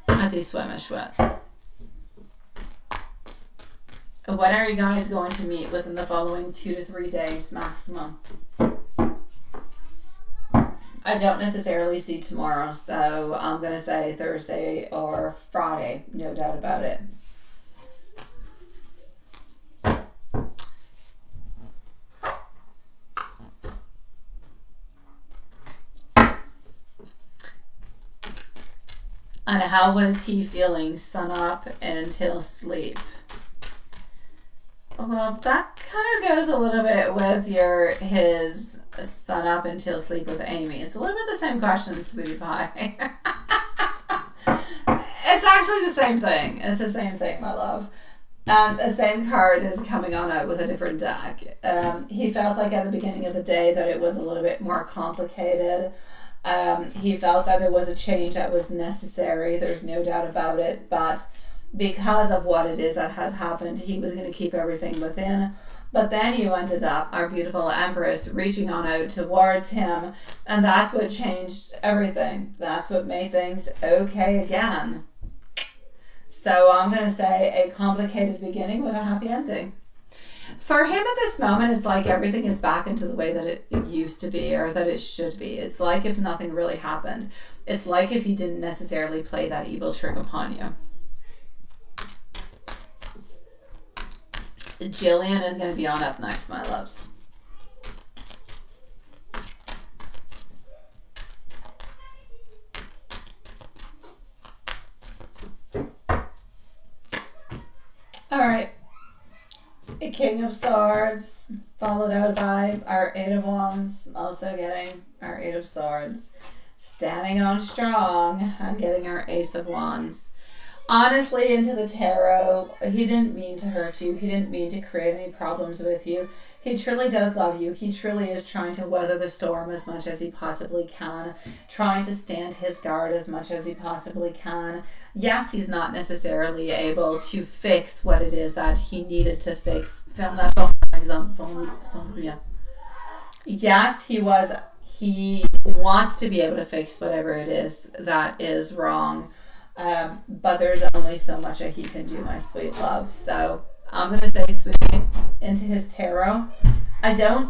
I do sweat my sweat. When are you guys going to meet? Within the following 2 to 3 days maximum. I don't necessarily see tomorrow, so I'm going to say Thursday or Friday, no doubt about it. And how was he feeling sun up until sleep? Well, that kind of goes a little bit with his sun up until sleep with Amy. It's a little bit the same question, sweetie pie. It's actually the same thing. It's the same thing, my love. And the same card is coming on out with a different deck. He felt like at the beginning of the day that it was a little bit more complicated. He felt that there was a change that was necessary. There's no doubt about it. But because of what it is that has happened, he was going to keep everything within. But then you ended up, our beautiful Empress, reaching on out towards him. And that's what changed everything. That's what made things okay again. So I'm going to say a complicated beginning with a happy ending. For him at this moment, it's like everything is back into the way that it used to be, or that it should be. It's like if nothing really happened. It's like if he didn't necessarily play that evil trick upon you. Jillian is going to be on up next, my loves. All right. A King of Swords, followed out by our Eight of Wands, also getting our Eight of Swords. Standing on strong and getting our Ace of Wands. Honestly, into the tarot, he didn't mean to hurt you. He didn't mean to create any problems with you. He truly does love you. He truly is trying to weather the storm as much as he possibly can, trying to stand his guard as much as he possibly can. Yes, he's not necessarily able to fix what it is that he needed to fix. Yes, he wants to be able to fix whatever it is that is wrong. But there's only so much that he can do, my sweet love. So I'm going to say, sweetie, into his tarot. I know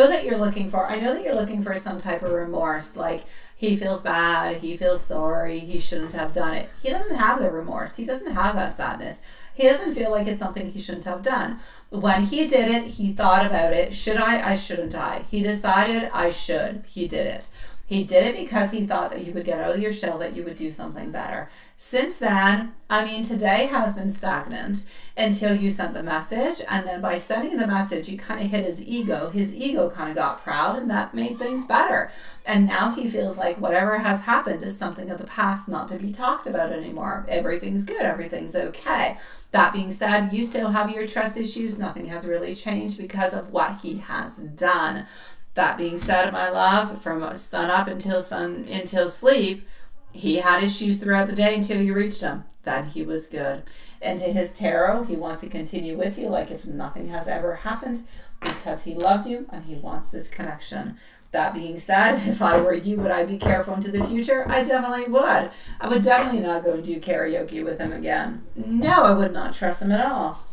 that you're looking for some type of remorse. Like he feels bad, he feels sorry, he shouldn't have done it. He doesn't have the remorse. He doesn't have that sadness. He doesn't feel like it's something he shouldn't have done. When he did it, he thought about it. Should I shouldn't I? He decided I should. He did it. He did it because he thought that you would get out of your shell, that you would do something better. Since then, today has been stagnant until you sent the message. And then by sending the message, you kind of hit his ego. His ego kind of got proud, and that made things better. And now he feels like whatever has happened is something of the past, not to be talked about anymore. Everything's good. Everything's okay. That being said, you still have your trust issues. Nothing has really changed because of what he has done. That being said, my love, from sun up until sleep, he had issues throughout the day until you reached him. Then he was good. And to his tarot, he wants to continue with you like if nothing has ever happened, because he loves you and he wants this connection. That being said, if I were you, would I be careful into the future? I definitely would. I would definitely not go and do karaoke with him again. No, I would not trust him at all.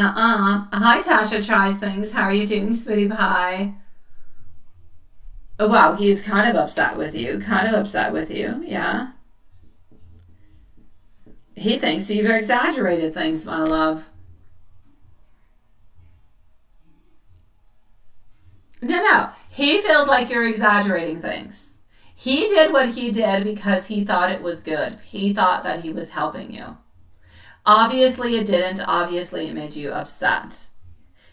Hi, Tasha Tries Things. How are you doing, sweetie pie? Oh, wow, he's kind of upset with you. Yeah. He thinks you've exaggerated things, my love. No. He feels like you're exaggerating things. He did what he did because he thought it was good. He thought that he was helping you. Obviously it didn't. Obviously it made you upset.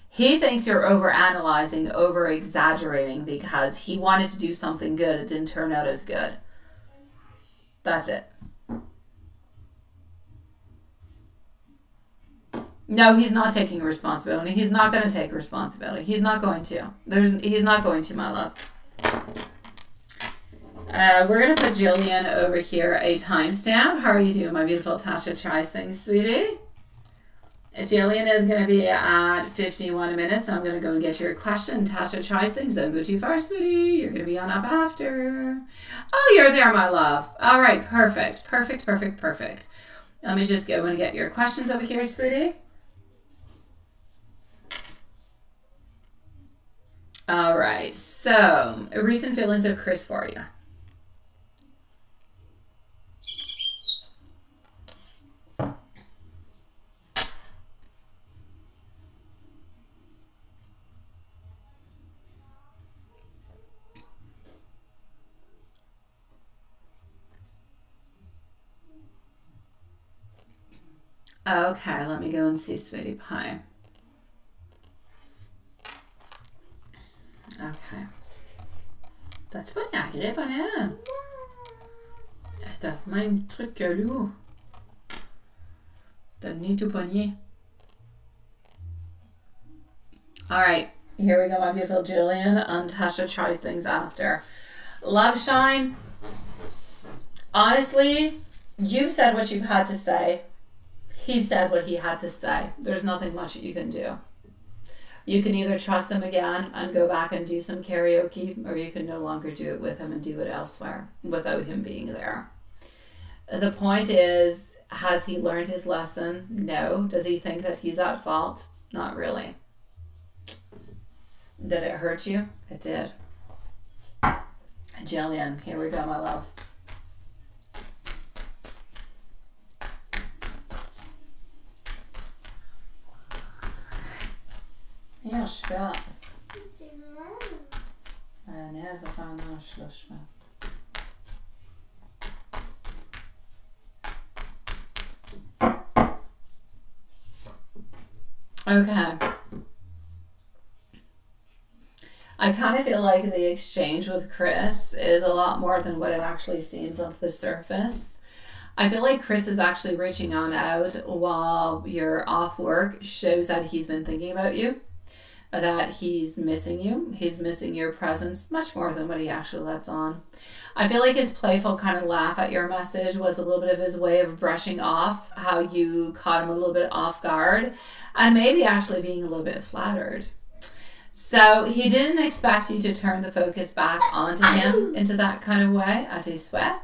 He thinks you're overanalyzing, over-exaggerating because he wanted to do something good. It didn't turn out as good. That's it. No, he's not taking responsibility. He's not going to take responsibility. He's not going to. He's not going to, my love. We're going to put Jillian over here a timestamp. How are you doing, my beautiful Tasha Tries Things, sweetie? Jillian is going to be at 51 minutes. I'm going to go and get your question. Tasha Tries Things. Don't go too far, sweetie. You're going to be on up after. Oh, you're there, my love. All right, perfect. Perfect, perfect, perfect. Let me just go and get your questions over here, sweetie. All right, so recent feelings of Chris for you. Okay, let me go and see Sweetie Pie. Okay. T'as-tu pas la grippe, Anne? T'as même truc que loup. T'as le nez tout pogné. Alright, here we go, my beautiful Jillian. Tasha Tries Things after. Love Shine. Honestly, you've said what you've had to say. He said what he had to say. There's nothing much that you can do. You can either trust him again and go back and do some karaoke, or you can no longer do it with him and do it elsewhere without him being there. The point is, has he learned his lesson? No. Does he think that he's at fault? Not really. Did it hurt you? It did. Jillian, here we go, my love. Ja, schwer. Nee, das war nur schwer. Okay. I kind of feel like the exchange with Chris is a lot more than what it actually seems on the surface. I feel like Chris is actually reaching on out while you're off work, shows that he's been thinking about you, that he's missing you. He's missing your presence much more than what he actually lets on. I feel like his playful kind of laugh at your message was a little bit of his way of brushing off how you caught him a little bit off guard and maybe actually being a little bit flattered. So he didn't expect you to turn the focus back onto him into that kind of way, à tes souhaits.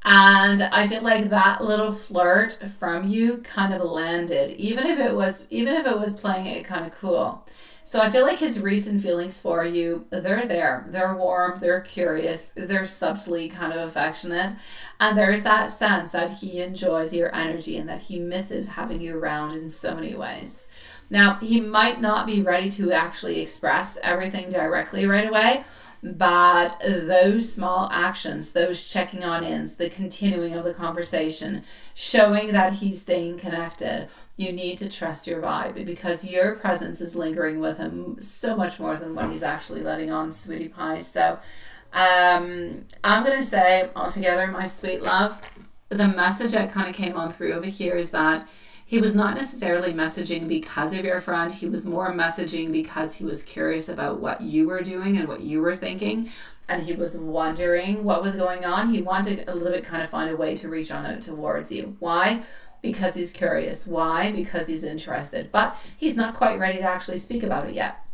And I feel like that little flirt from you kind of landed, even if it was playing it kind of cool. So I feel like his recent feelings for you, they're there. They're warm, they're curious, they're subtly kind of affectionate. And there's that sense that he enjoys your energy and that he misses having you around in so many ways. Now, he might not be ready to actually express everything directly right away, but those small actions, those checking on ins, the continuing of the conversation, showing that he's staying connected, you need to trust your vibe because your presence is lingering with him so much more than what he's actually letting on, sweetie pie. So I'm going to say altogether, my sweet love, the message that kind of came on through over here is that he was not necessarily messaging because of your friend. He was more messaging because he was curious about what you were doing and what you were thinking. And he was wondering what was going on. He wanted a little bit kind of find a way to reach on out towards you. Why? Because he's curious. Why? Because he's interested. But he's not quite ready to actually speak about it yet.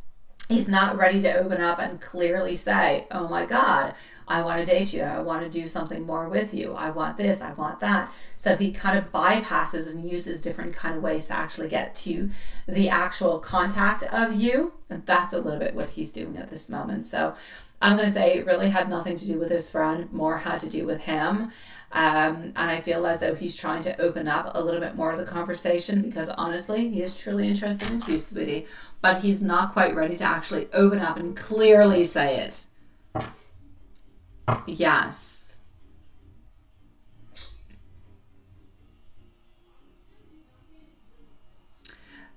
He's not ready to open up and clearly say, oh my God, I want to date you. I want to do something more with you. I want this. I want that. So he kind of bypasses and uses different kind of ways to actually get to the actual contact of you. And that's a little bit what he's doing at this moment. So I'm going to say it really had nothing to do with his friend, more had to do with him. And I feel as though he's trying to open up a little bit more of the conversation because honestly, he is truly interested in you, sweetie. But he's not quite ready to actually open up and clearly say it. Yes.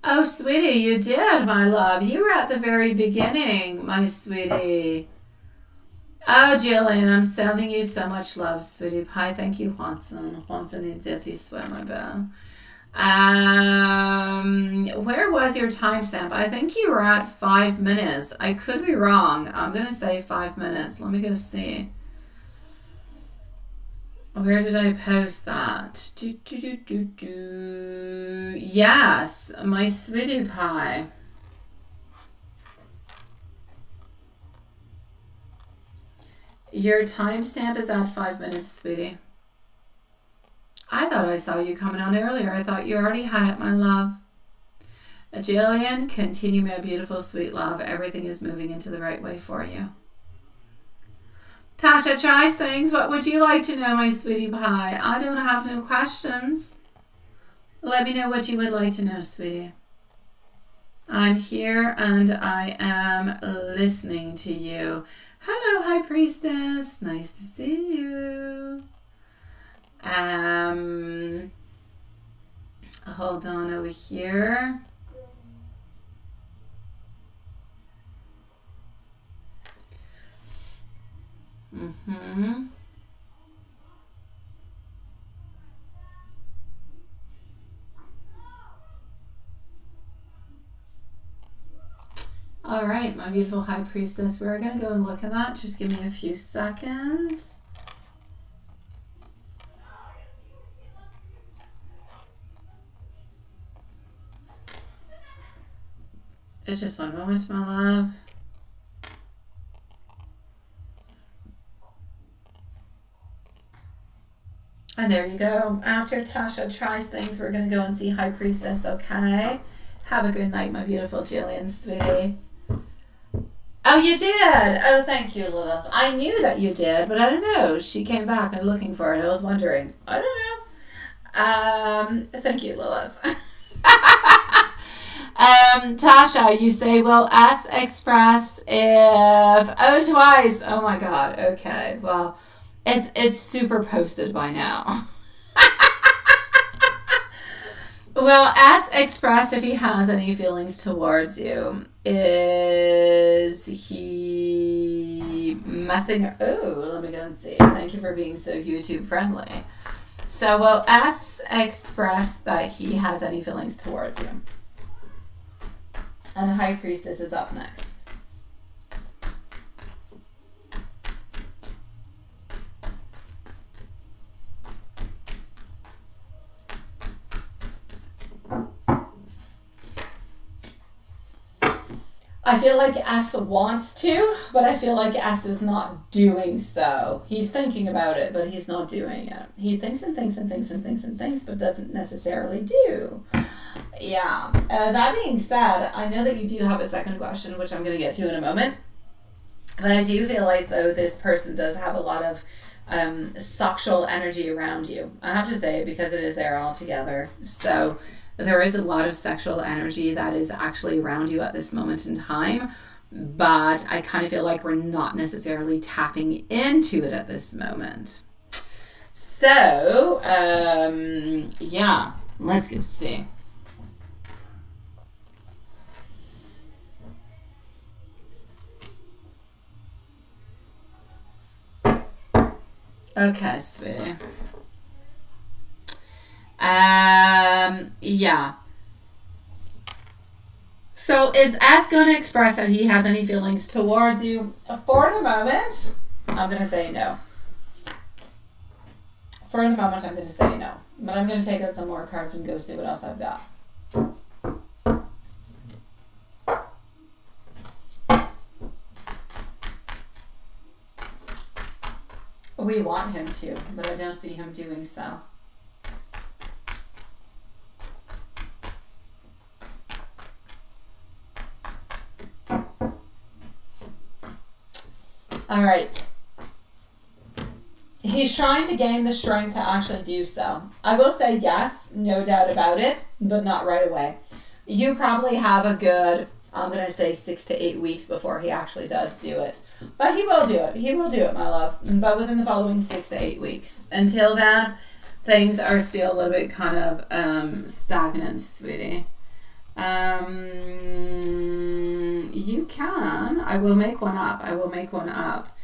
Oh, sweetie, you did, my love. You were at the very beginning, my sweetie. Oh, Jillian, I'm sending you so much love, sweetie pie. Thank you, Juanson. Juanson and Jetty swear my bell. Where was your timestamp? I think you were at 5 minutes. I could be wrong. I'm going to say 5 minutes. Let me go see. Where did I post that? Yes, my sweetie pie. Your timestamp is at 5 minutes, sweetie. I thought I saw you coming on earlier. I thought you already had it, my love. Jillian, continue, my beautiful, sweet love. Everything is moving into the right way for you. Tasha tries things. What would you like to know, my sweetie pie? I don't have no questions. Let me know what you would like to know, sweetie. I'm here and I am listening to you. Hello, High Priestess. Nice to see you. Hold on over here. All right, my beautiful High Priestess. We're going to go and look at that. Just give me a few seconds. It's just one moment, my love. And there you go. After Tasha tries things, we're going to go and see High Priestess, okay? Have a good night, my beautiful Jillian, sweetie. Oh, you did? Oh, thank you, Lilith. I knew that you did, but I don't know. She came back and looking for it. I was wondering. I don't know. Thank you, Lilith. Tasha, you say, will S express if... Oh, twice. Oh, my God. Okay. Well, it's super posted by now. Well, ask Express if he has any feelings towards you. Is he messing... Oh, let me go and see. Thank you for being so YouTube friendly. So, will S express that he has any feelings towards you? And High Priestess is up next. I feel like S wants to, but I feel like S is not doing so. He's thinking about it, but he's not doing it. He thinks and thinks and thinks and thinks and thinks, but doesn't necessarily do. Yeah. That being said, I know that you do have a second question, which I'm going to get to in a moment. But I do feel as though this person does have a lot of sexual energy around you. I have to say, because it is there altogether. So... there is a lot of sexual energy that is actually around you at this moment in time, but I kind of feel like we're not necessarily tapping into it at this moment. So, yeah, let's go see. Okay, sweetie. Yeah. So is S going to express that he has any feelings towards you? For the moment, I'm going to say no. For the moment, I'm going to say no. But I'm going to take out some more cards and go see what else I've got. We want him to, but I don't see him doing so. All right. He's trying to gain the strength to actually do so. I will say yes, no doubt about it, but not right away. You probably have a good I'm going to say 6 to 8 weeks before he actually does do it. But he will do it. He will do it, my love. But within the following 6 to 8 weeks. Until then, things are still a little bit kind of stagnant, sweetie. You can. I will make one up. I will make one up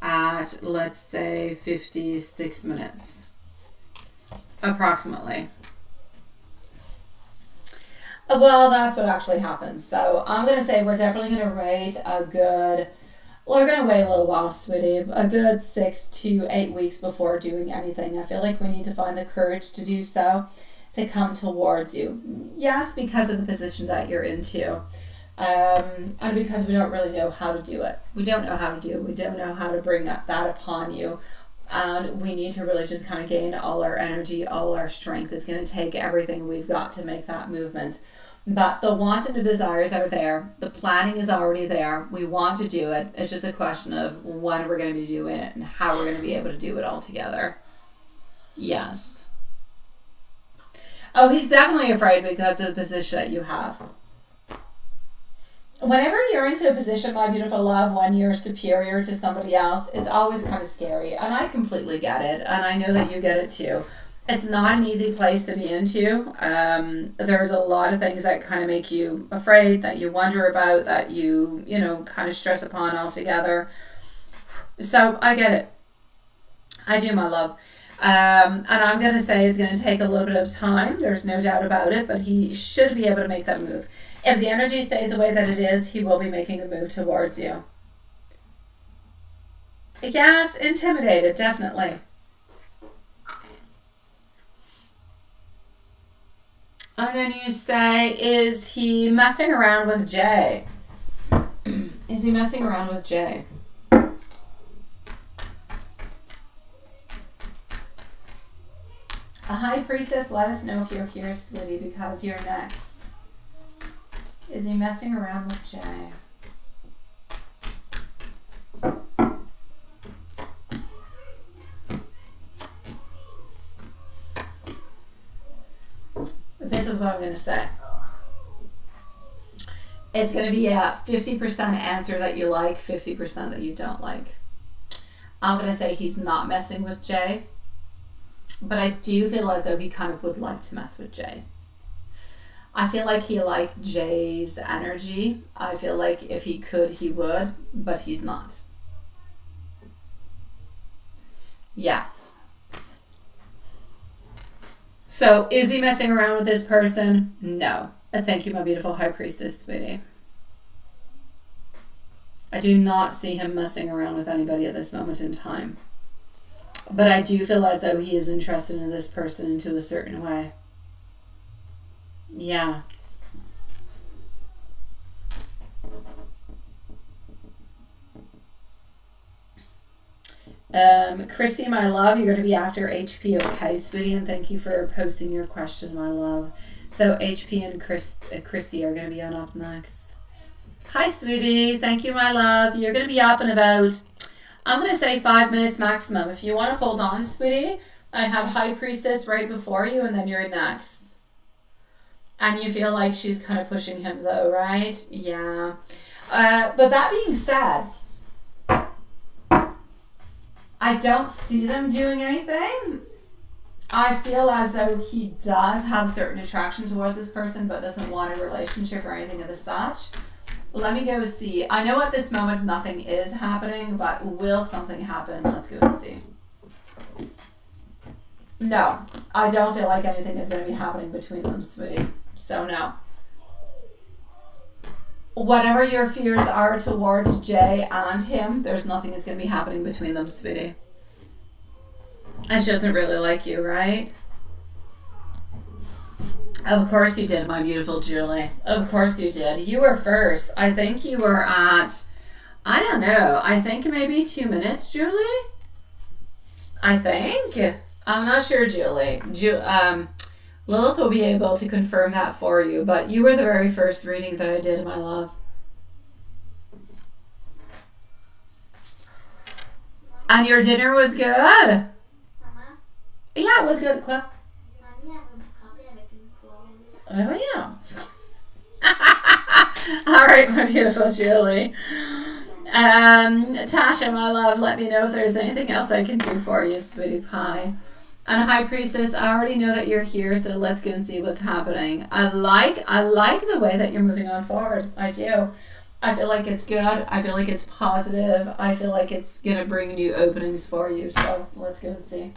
at, let's say, 56 minutes. Approximately. Well, that's what actually happens. So I'm going to say we're definitely going to wait we're going to wait a little while, sweetie. A good 6 to 8 weeks before doing anything. I feel like we need to find the courage to do so, to come towards you. Yes, because of the position that you're into. And because we don't really know how to do it. We don't know how to do it. We don't know how to bring that upon you. And we need to really just kind of gain all our energy, all our strength. It's going to take everything we've got to make that movement. But the want and the desires are there. The planning is already there. We want to do it. It's just a question of when we're going to be doing it and how we're going to be able to do it all together. Yes. Oh, he's definitely afraid because of the position that you have. Whenever you're into a position, my beautiful love, when you're superior to somebody else, it's always kind of scary. And I completely get it. And I know that you get it too. It's not an easy place to be into. There's a lot of things that kind of make you afraid, that you wonder about, that you kind of stress upon altogether. So I get it. I do, my love. And I'm going to say it's going to take a little bit of time. There's no doubt about it. But he should be able to make that move. If the energy stays the way that it is, he will be making the move towards you. Yes, intimidated, definitely. And then you say, is he messing around with Jay? Is he messing around with Jay? A High Priestess, let us know if you're here, sweetie, because you're next. Is he messing around with Jay? This is what I'm going to say. It's going to be a 50% answer that you like, 50% that you don't like. I'm going to say he's not messing with Jay, but I do feel as though he kind of would like to mess with Jay. I feel like he liked Jay's energy. I feel like if he could, he would, but he's not. Yeah. So, is he messing around with this person? No. Thank you, my beautiful High Priestess, sweetie. I do not see him messing around with anybody at this moment in time. But I do feel as though he is interested in this person into a certain way. Yeah. Chrissy, my love, you're going to be after HP, okay, sweetie? And thank you for posting your question, my love. So HP and Chrissy are going to be on up next. Hi, sweetie. Thank you, my love. You're going to be up in about, I'm going to say 5 minutes maximum. If you want to hold on, sweetie, I have High Priestess right before you, and then you're next. And you feel like she's kind of pushing him, though, right? Yeah. But that being said, I don't see them doing anything. I feel as though he does have a certain attraction towards this person, but doesn't want a relationship or anything of the such. Let me go see. I know at this moment nothing is happening, but will something happen? Let's go and see. No, I don't feel like anything is going to be happening between them, sweetie. So no. Whatever your fears are towards Jay and him, there's nothing that's going to be happening between them, sweetie. And she doesn't really like you, right? Of course you did, my beautiful Julie. Of course you did. You were first. I think you were at, I don't know, I think maybe 2 minutes, Julie? I think. I'm not sure, Julie. Lilith will be able to confirm that for you, but you were the very first reading that I did, my love. And your dinner was good? Mama? Yeah, it was good. Quoi? Mommy, I have a copy of it. Oh, yeah. All right, my beautiful Julie. Tasha, my love, let me know if there's anything else I can do for you, sweetie pie. And High Priestess, I already know that you're here, so let's go and see what's happening. I like the way that you're moving on forward. I do. I feel like it's good. I feel like it's positive. I feel like it's gonna bring new openings for you. So let's go and see.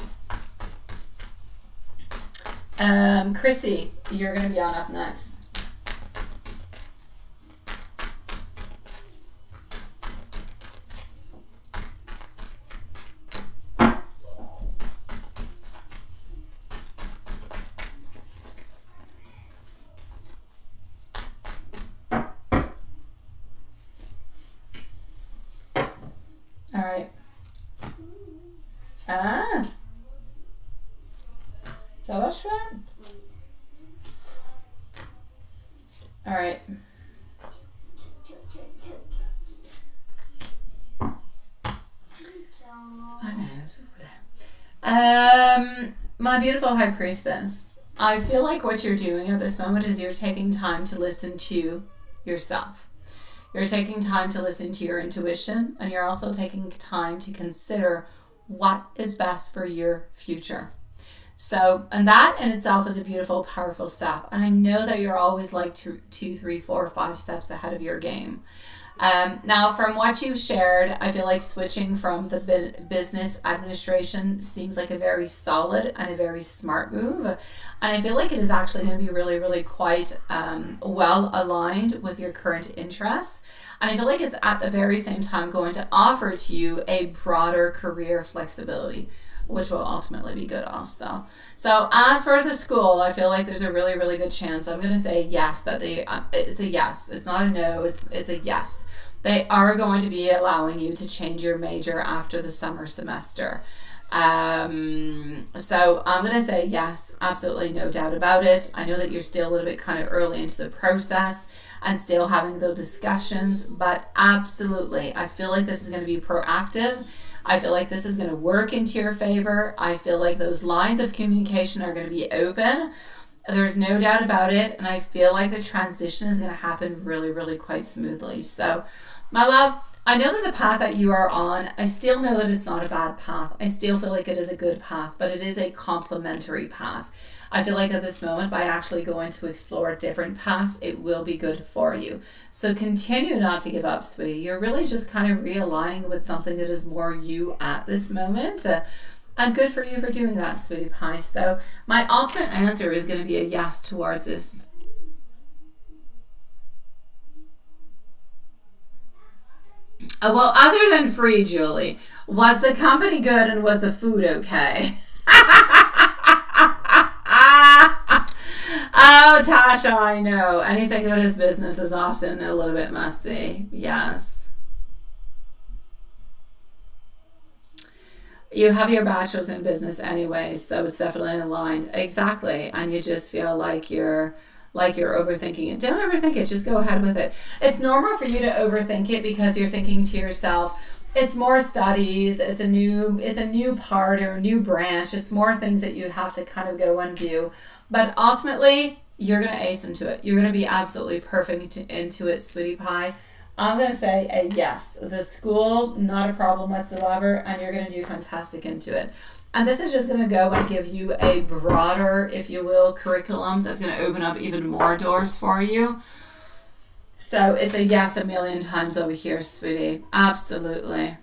Chrissy, you're gonna be on up next. All right. Ça va, chouette? All right. My beautiful High Priestess, I feel like what you're doing at this moment is you're taking time to listen to yourself. You're taking time to listen to your intuition, and you're also taking time to consider what is best for your future. So, and that in itself is a beautiful, powerful step. And I know that you're always like 2, 3, 4, 5 steps ahead of your game. Now, from what you've shared, I feel like switching from the business administration seems like a very solid and a very smart move. And I feel like it is actually going to be really, really quite well aligned with your current interests. And I feel like it's at the very same time going to offer to you a broader career flexibility, which will ultimately be good also. So as for the school, I feel like there's a really, really good chance. I'm going to say yes, that it's a yes. It's not a no, it's a yes. They are going to be allowing you to change your major after the summer semester. So I'm going to say yes, absolutely no doubt about it. I know that you're still a little bit kind of early into the process and still having those discussions, but absolutely, I feel like this is going to be proactive. I feel like this is going to work into your favor. I feel like those lines of communication are going to be open. There's no doubt about it. And I feel like the transition is going to happen really, really quite smoothly. So, my love, I know that the path that you are on, I still know that it's not a bad path. I still feel like it is a good path, but it is a complementary path. I feel like at this moment, by actually going to explore different paths, it will be good for you. So continue not to give up, sweetie. You're really just kind of realigning with something that is more you at this moment. And good for you for doing that, sweetie pie. So my ultimate answer is going to be a yes towards this. Well, other than free, Julie, was the company good and was the food okay? Oh, Tasha, I know. Anything that is business is often a little bit messy. Yes. You have your bachelor's in business anyway, so it's definitely aligned. Exactly. And you just feel like you're overthinking it. Don't overthink it. Just go ahead with it. It's normal for you to overthink it because you're thinking to yourself, it's more studies, it's a new part or a new branch, it's more things that you have to kind of go and do. But ultimately, you're going to ace into it. You're going to be absolutely perfect into it, sweetie pie. I'm going to say a yes. The school, not a problem whatsoever, and you're going to do fantastic into it. And this is just going to go and give you a broader, if you will, curriculum that's going to open up even more doors for you. So it's a yes a million times over here, sweetie. Absolutely.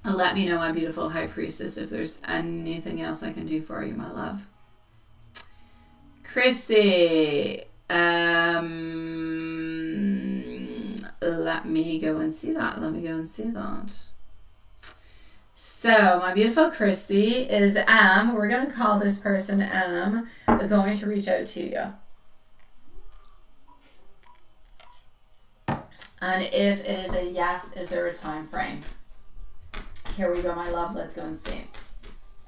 Let me know, my beautiful High Priestess, if there's anything else I can do for you, my love. Chrissy. Let me go and see that. So, my beautiful Chrissy is M. We're going to call this person M. Going to reach out to you. And if it is a yes, is there a time frame? Here we go, my love. Let's go and see.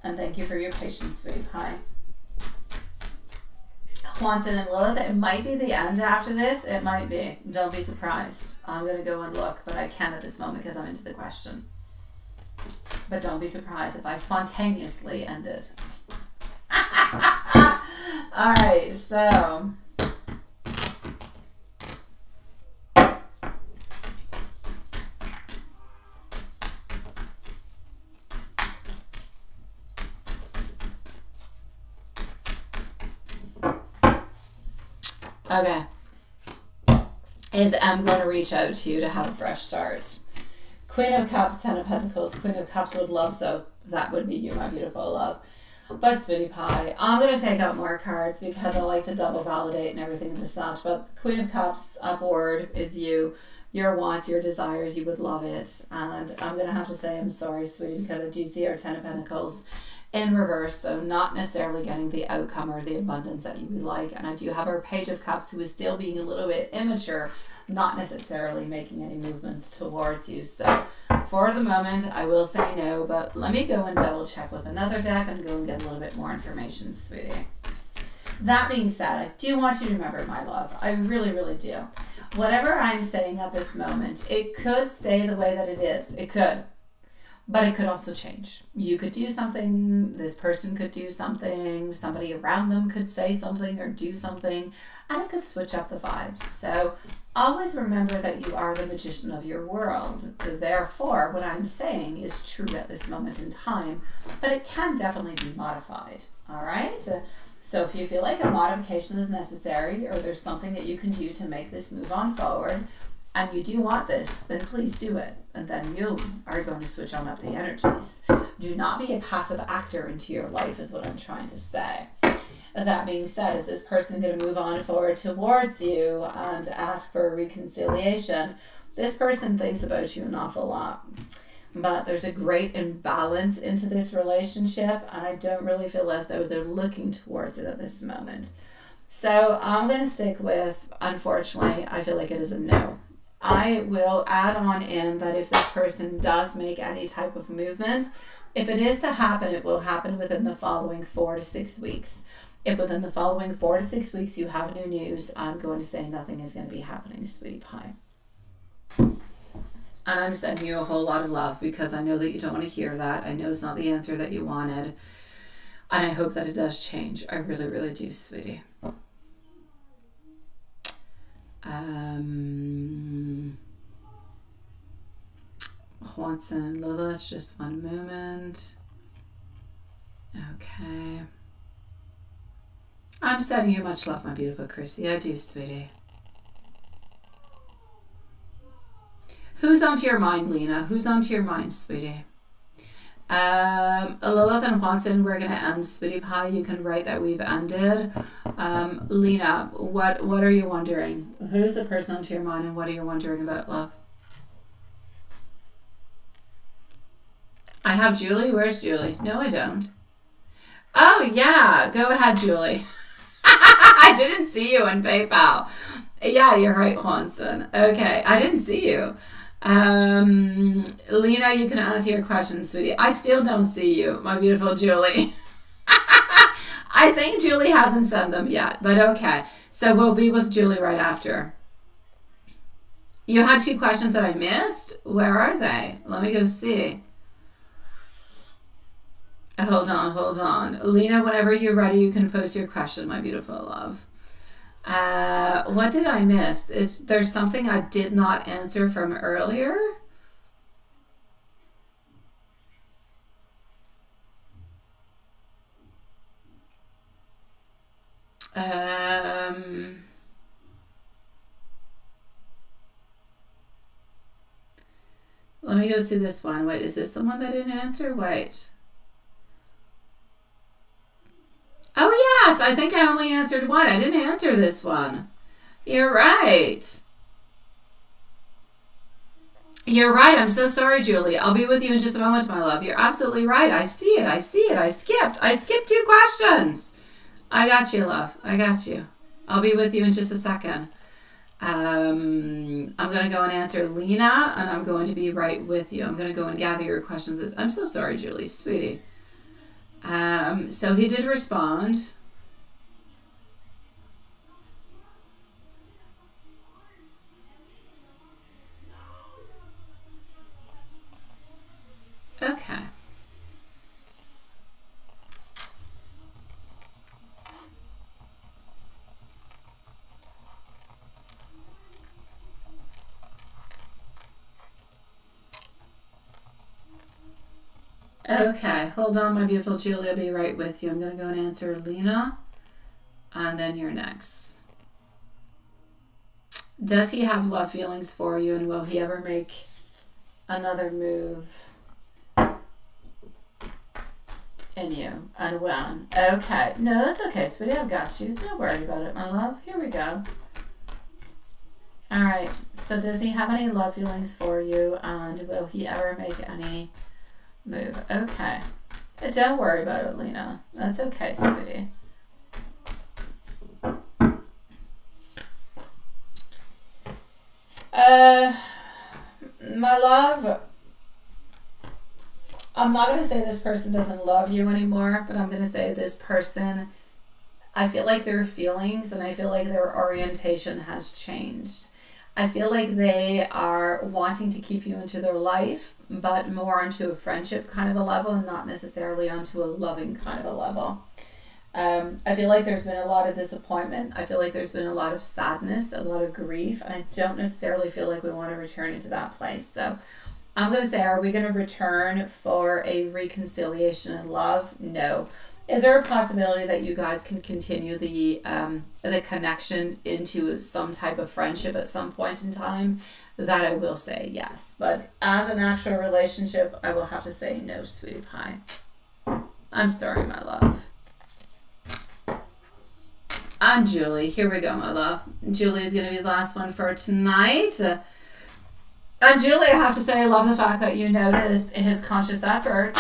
And thank you for your patience, sweetie pie. Quantum and Lilith, it might be the end after this. It might be. Don't be surprised. I'm going to go and look, but I can't at this moment because I'm into the question. But don't be surprised if I spontaneously end it. All right, so okay. I'm going to reach out to you to have a fresh start. Queen of Cups, Ten of Pentacles. Queen of Cups would love, so that would be you, my beautiful love. But Sweetie Pie, I'm going to take out more cards because I like to double validate and everything in the such. But Queen of Cups upward is you. Your wants, your desires, you would love it. And I'm going to have to say I'm sorry, sweetie, because I do see our Ten of Pentacles in reverse, so not necessarily getting the outcome or the abundance that you would like. And I do have our Page of Cups, who is still being a little bit immature, not necessarily making any movements towards you. So for the moment, I will say no, but let me go and double check with another deck and go and get a little bit more information, sweetie. That being said, I do want you to remember, my love, I really, really do. Whatever I'm saying at this moment, it could stay the way that it is. It could. But it could also change. You could do something, this person could do something, somebody around them could say something or do something, and it could switch up the vibes. So always remember that you are the magician of your world. Therefore, what I'm saying is true at this moment in time, but it can definitely be modified. All right? So if you feel like a modification is necessary or there's something that you can do to make this move on forward, and you do want this, then please do it. And then you are going to switch on up the energies. Do not be a passive actor into your life is what I'm trying to say. That being said, is this person going to move on forward towards you and ask for a reconciliation? This person thinks about you an awful lot. But there's a great imbalance into this relationship, and I don't really feel as though they're looking towards it at this moment. So I'm going to stick with, unfortunately, I feel like it is a no. I will add on in that if this person does make any type of movement, if it is to happen, it will happen within the following 4 to 6 weeks. If within the following 4 to 6 weeks you have new news, I'm going to say nothing is going to be happening, Sweetie Pie. And I'm sending you a whole lot of love because I know that you don't want to hear that. I know it's not the answer that you wanted. And I hope that it does change. I really, really do, sweetie. Watson, Lilith, just one moment. Okay. I'm sending you much love, my beautiful Chrissy. I do, sweetie. Who's onto your mind, Lena? Who's onto your mind, sweetie? Lilith and Watson, we're going to end, Sweetie Pie. You can write that we've ended. Lena, what are you wondering? Who's the person onto your mind and what are you wondering about, love? I have Julie. Where's Julie? No, I don't. Oh, yeah. Go ahead, Julie. I didn't see you in PayPal. Yeah, you're right, Watson. Okay, I didn't see you. Lena, you can ask your questions, sweetie. I still don't see you, my beautiful Julie. I think Julie hasn't sent them yet, but okay. So we'll be with Julie right after. You had 2 questions that I missed? Where are they? Let me go see. Hold on. Lena, whenever you're ready, you can post your question, my beautiful love. What did I miss? Is there something I did not answer from earlier? Let me go see this one. Wait, is this the one that I didn't answer? Wait. Oh, yes, I think I only answered one. I didn't answer this one. You're right. You're right. I'm so sorry, Julie. I'll be with you in just a moment, my love. You're absolutely right. I see it. I skipped 2 questions. I got you, love. I got you. I'll be with you in just a second. I'm going to go and answer Lena, and I'm going to be right with you. I'm going to go and gather your questions. I'm so sorry, Julie, sweetie. So he did respond. Okay. Okay, hold on, my beautiful Julie. I'll be right with you. I'm going to go and answer Lena, and then you're next. Does he have love feelings for you, and will he ever make another move in you? And when? Okay. No, that's okay, sweetie. I've got you. Don't worry about it, my love. Here we go. All right. So does he have any love feelings for you, and will he ever make any move? Okay. Don't worry about it, Lena. That's okay, sweetie. My love, I'm not going to say this person doesn't love you anymore, but I'm going to say this person, I feel like their feelings and I feel like their orientation has changed. I feel like they are wanting to keep you into their life, but more onto a friendship kind of a level and not necessarily onto a loving kind of a level. I feel like there's been a lot of disappointment. I feel like there's been a lot of sadness, a lot of grief, and I don't necessarily feel like we want to return into that place. So I'm going to say, are we going to return for a reconciliation and love? No. Is there a possibility that you guys can continue the connection into some type of friendship at some point in time? That I will say yes. But as an actual relationship, I will have to say no, sweetie pie. I'm sorry, my love. And Julie, here we go, my love. Julie is going to be the last one for tonight. And Julie, I have to say, I love the fact that you notice his conscious effort.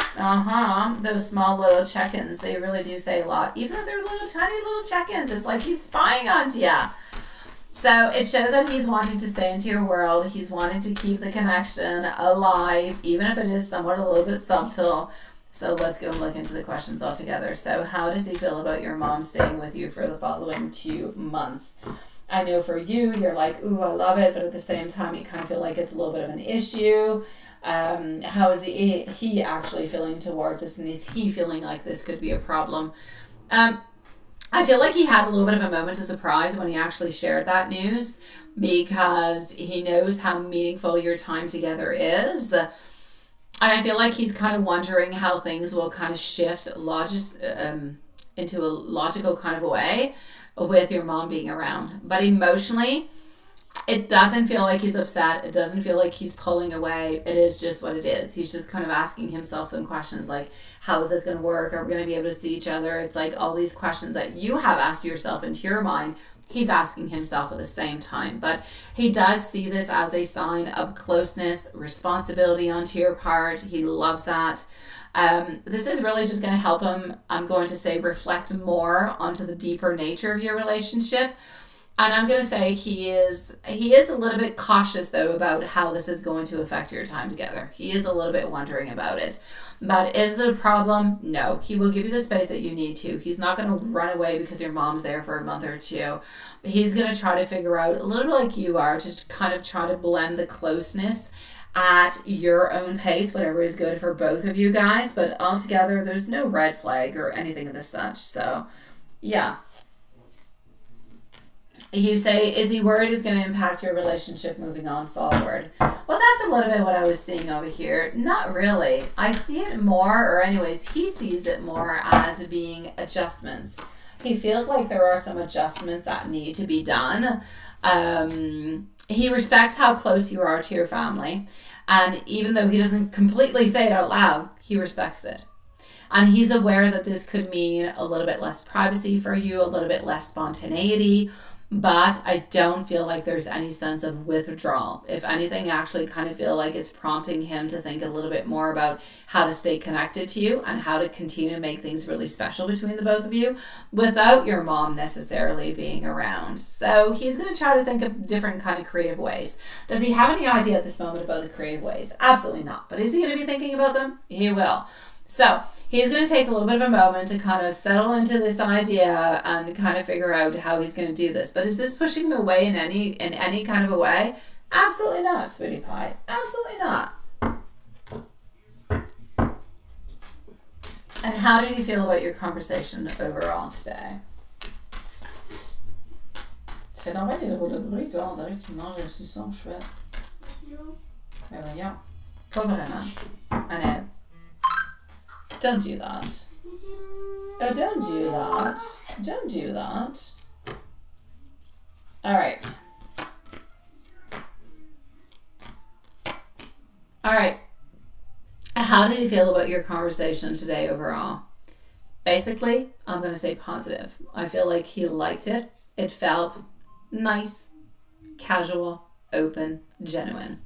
Those small little check-ins, they really do say a lot. Even though they're little tiny little check-ins, it's like he's spying on you. So it shows that he's wanting to stay into your world. He's wanting to keep the connection alive, even if it is somewhat a little bit subtle. So let's go and look into the questions all together. So how does he feel about your mom staying with you for the following 2 months? I know for you, you're like, ooh, I love it. But at the same time, you kind of feel like it's a little bit of an issue. How is he actually feeling towards this? And is he feeling like this could be a problem? I feel like he had a little bit of a moment of surprise when he actually shared that news, because he knows how meaningful your time together is. And I feel like he's kind of wondering how things will kind of shift into a logical kind of a way with your mom being around. But emotionally, it doesn't feel like he's upset. It doesn't feel like he's pulling away. It is just what it is. He's just kind of asking himself some questions like, how is this going to work? Are we going to be able to see each other? It's like all these questions that you have asked yourself into your mind, he's asking himself at the same time. But he does see this as a sign of closeness, responsibility onto your part. He loves that. This is really just going to help him, I'm going to say, reflect more onto the deeper nature of your relationship. And I'm going to say he is a little bit cautious, though, about how this is going to affect your time together. He is a little bit wondering about it. But is it a problem? No. He will give you the space that you need to. He's not going to run away because your mom's there for a month or two. He's going to try to figure out, a little bit like you are, to kind of try to blend the closeness at your own pace, whatever is good for both of you guys. But altogether, there's no red flag or anything of the such. So, yeah. You say, is he worried it's going to impact your relationship moving on forward? Well, that's a little bit what I was seeing over here. Not really. I see it more, or anyways, he sees it more as being adjustments. He feels like there are some adjustments that need to be done. He respects how close you are to your family. And even though he doesn't completely say it out loud, he respects it. And he's aware that this could mean a little bit less privacy for you, a little bit less spontaneity. But I don't feel like there's any sense of withdrawal. If anything, I actually kind of feel like it's prompting him to think a little bit more about how to stay connected to you and how to continue to make things really special between the both of you without your mom necessarily being around. So he's going to try to think of different kind of creative ways. Does he have any idea at this moment about the creative ways? Absolutely not. But is he going to be thinking about them? He will. So he's going to take a little bit of a moment to kind of settle into this idea and kind of figure out how he's going to do this. But is this pushing him away in any kind of a way? Absolutely not, sweetie pie. Absolutely not. And how did you feel about your conversation overall today? Tu fais donc bien des drôles de bruit, toi. On dirait que tu manges un suçon chouette. Mais voyons. Pas vraiment. Annette. Don't do that. Oh, don't do that. Don't do that. All right. All right. How did you feel about your conversation today overall? Basically, I'm going to say positive. I feel like he liked it. It felt nice, casual, open, genuine.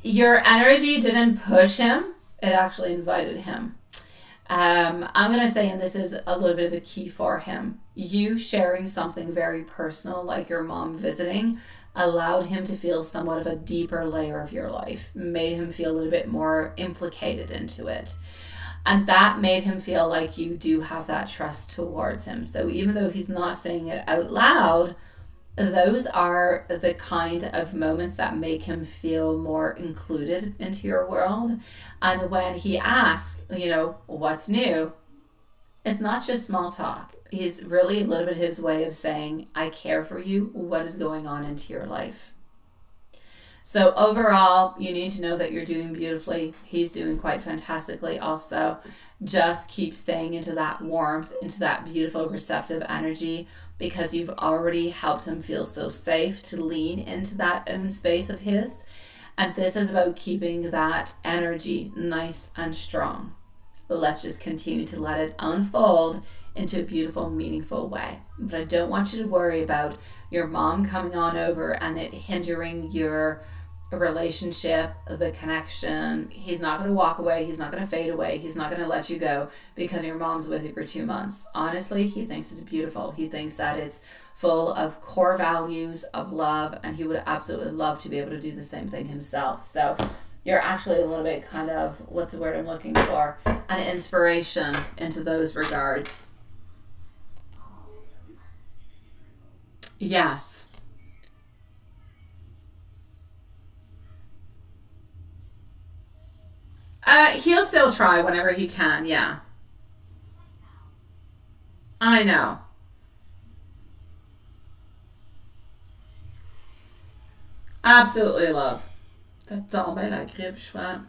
Your energy didn't push him. It actually invited him. I'm going to say, and this is a little bit of a key for him, you sharing something very personal like your mom visiting allowed him to feel somewhat of a deeper layer of your life, made him feel a little bit more implicated into it. And that made him feel like you do have that trust towards him. So even though he's not saying it out loud, those are the kind of moments that make him feel more included into your world. And when he asks, what's new, it's not just small talk. He's really a little bit his way of saying, I care for you. What is going on into your life? So overall, you need to know that you're doing beautifully. He's doing quite fantastically also. Just keep staying into that warmth, into that beautiful receptive energy, because you've already helped him feel so safe to lean into that own space of his. And this is about keeping that energy nice and strong. But let's just continue to let it unfold into a beautiful, meaningful way. But I don't want you to worry about your mom coming on over and it hindering your relationship, the connection. He's not going to walk away. He's not going to fade away. He's not going to let you go because your mom's with you for 2 months. Honestly, he thinks it's beautiful. He thinks that it's full of core values of love, and he would absolutely love to be able to do the same thing himself. So you're actually a little bit kind of, what's the word I'm looking for? An inspiration into those regards. Yes. He'll still try whenever he can, yeah. I know. Absolutely love. T'as tombé la grippe, je fais.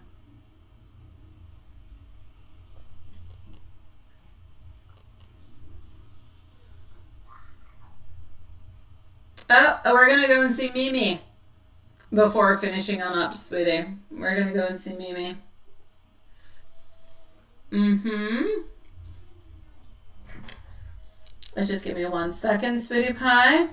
Oh, we're gonna go and see Mimi before finishing on up, sweetie. We're gonna go and see Mimi. Let's just give me 1 second, sweetie pie.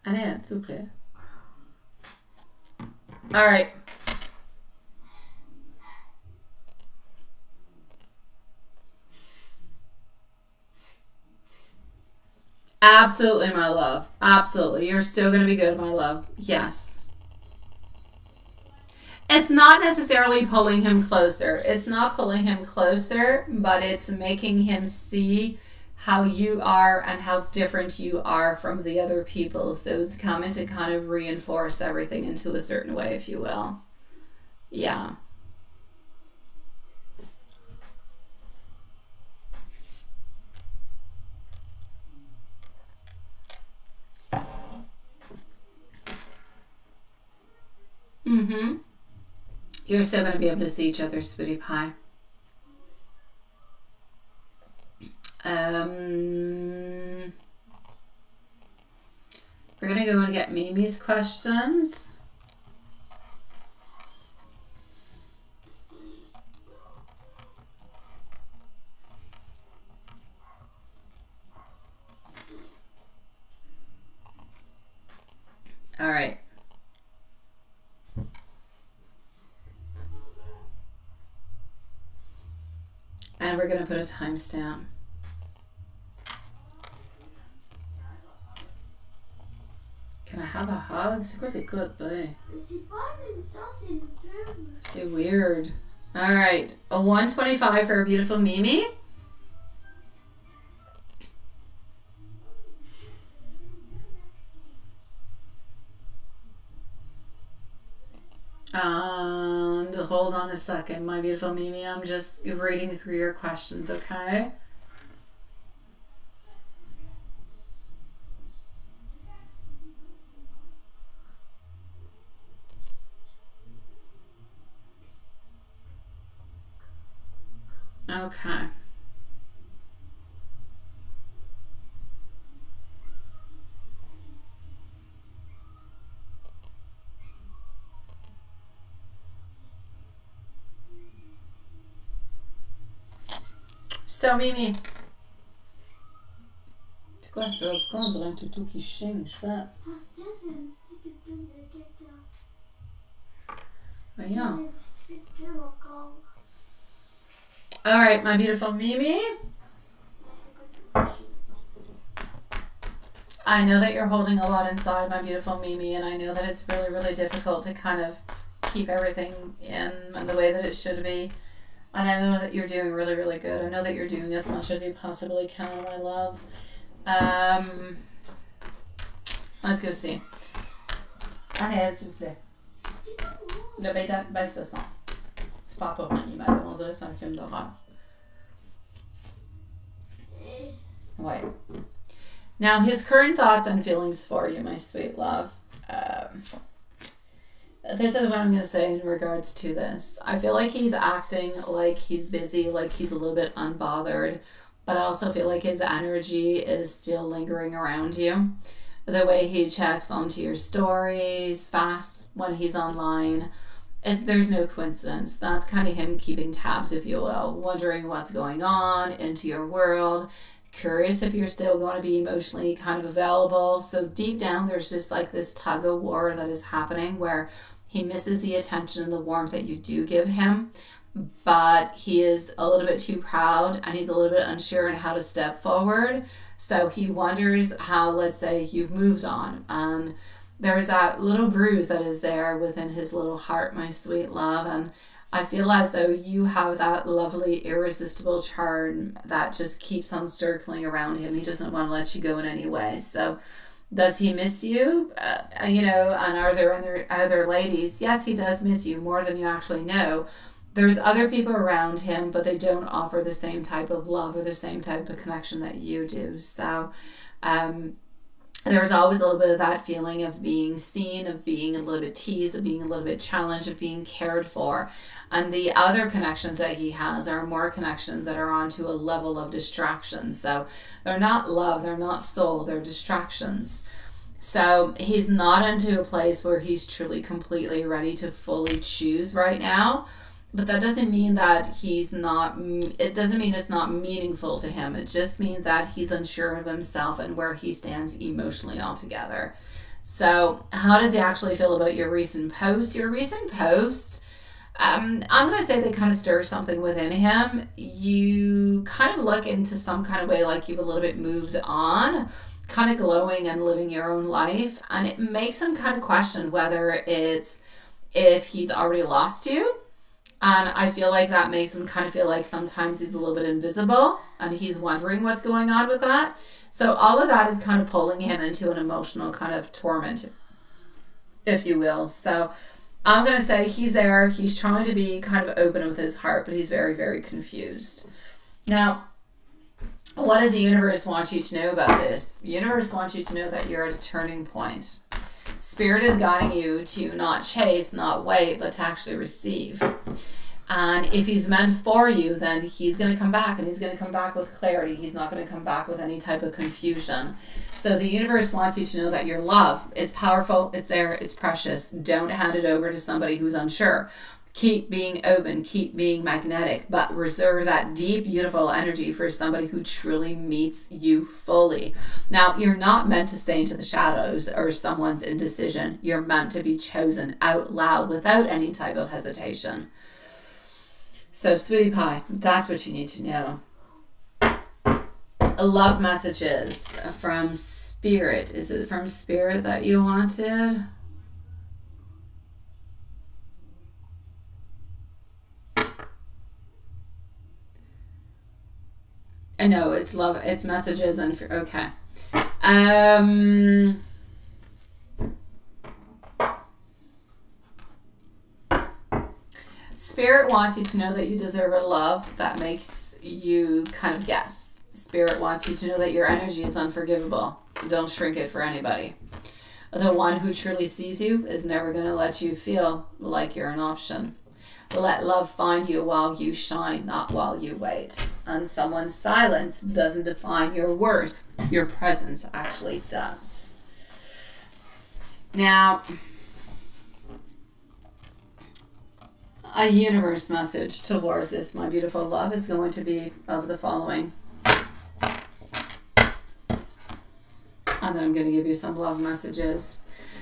Allez, s'il vous plaît. All right. Absolutely, my love. Absolutely. You're still going to be good, my love. Yes. It's not necessarily pulling him closer. It's not pulling him closer, but it's making him see how you are and how different you are from the other people. So it's coming to kind of reinforce everything into a certain way, if you will. Yeah. You're still going to be able to see each other, sweetie pie. We're going to go and get Mimi's questions. All right. And we're going to put a timestamp. have a hug. C'est quoi t'écoutes, babe? C'est pas ça, c'est une pub. C'est weird. All right. A 125 for a beautiful Mimi. And hold on a second, my beautiful Mimi. I'm just reading through your questions, okay? Okay. So, Mimi. C'est quoi ça? Pourquoi on dirait un toutou qui chine? Je fais. Parce que c'est une petite pub de quelqu'un. Voyons. C'est une petite pub encore. All right, my beautiful Mimi. I know that you're holding a lot inside, my beautiful Mimi, and I know that it's really, really difficult to kind of keep everything in the way that it should be. And I know that you're doing really, really good. I know that you're doing as much as you possibly can, my love. Let's go see. Allez, s'il vous plaît. Le baisse le son. C'est pas pour moi, madame. On dirait que c'est un film d'horreur. Ouais. Now, his current thoughts and feelings for you, my sweet love. This is what I'm going to say in regards to this. I feel like he's acting like he's busy, like he's a little bit unbothered, but I also feel like his energy is still lingering around you. The way he checks onto your stories fast when he's online, there's no coincidence. That's kind of him keeping tabs, if you will, wondering what's going on into your world, curious if you're still going to be emotionally kind of available. So deep down, there's just like this tug of war that is happening where he misses the attention and the warmth that you do give him, but he is a little bit too proud and he's a little bit unsure on how to step forward. So he wonders how, let's say, you've moved on. And there's that little bruise that is there within his little heart, my sweet love. And I feel as though you have that lovely, irresistible charm that just keeps on circling around him. He doesn't want to let you go in any way. So does he miss you? And are there other ladies? Yes, he does miss you more than you actually know. There's other people around him, but they don't offer the same type of love or the same type of connection that you do. So there's always a little bit of that feeling of being seen, of being a little bit teased, of being a little bit challenged, of being cared for. And the other connections that he has are more connections that are onto a level of distraction. So they're not love, they're not soul, they're distractions. So he's not into a place where he's truly completely ready to fully choose right now. But that doesn't mean that it doesn't mean it's not meaningful to him. It just means that he's unsure of himself and where he stands emotionally altogether. So how does he actually feel about your recent post? Your recent post, I'm going to say they kind of stir something within him. You kind of look into some kind of way like you've a little bit moved on, kind of glowing and living your own life. And it makes him kind of question whether it's if he's already lost you. And I feel like that makes him kind of feel like sometimes he's a little bit invisible and he's wondering what's going on with that. So all of that is kind of pulling him into an emotional kind of torment, if you will. So I'm going to say he's there. He's trying to be kind of open with his heart, but he's very, very confused. Now, what does the universe want you to know about this? The universe wants you to know that you're at a turning point. Spirit is guiding you to not chase, not wait, but to actually receive. And if he's meant for you, then he's going to come back, and he's going to come back with clarity. He's not going to come back with any type of confusion. So the universe wants you to know that your love is powerful, it's there, it's precious. Don't hand it over to somebody who's unsure. Keep being open, keep being magnetic, but reserve that deep, beautiful energy for somebody who truly meets you fully. Now, you're not meant to stay into the shadows or someone's indecision. You're meant to be chosen out loud without any type of hesitation. So, sweetie pie, that's what you need to know. Love messages from Spirit. Is it from Spirit that you wanted? I know it's love. It's messages and okay. Spirit wants you to know that you deserve a love that makes you kind of guess. Spirit wants you to know that your energy is unforgivable. Don't shrink it for anybody. The one who truly sees you is never going to let you feel like you're an option. Let love find you while you shine, not while you wait. And someone's silence doesn't define your worth. Your presence actually does. Now, a universe message towards this, my beautiful love, is going to be of the following. And then I'm going to give you some love messages.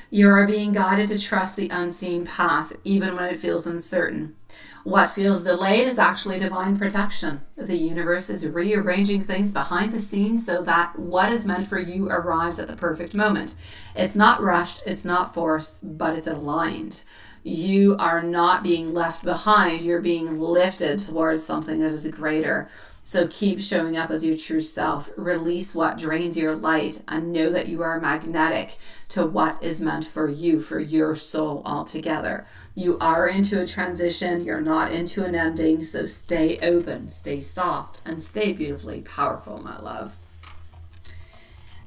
You are being guided to trust the unseen path, even when it feels uncertain. What feels delayed is actually divine protection. The universe is rearranging things behind the scenes so that what is meant for you arrives at the perfect moment. It's not rushed, it's not forced, but it's aligned. You are not being left behind, you're being lifted towards something that is greater. So keep showing up as your true self. Release what drains your light and know that you are magnetic to what is meant for you, for your soul altogether. You are into a transition. You're not into an ending. So stay open, stay soft, and stay beautifully powerful, my love.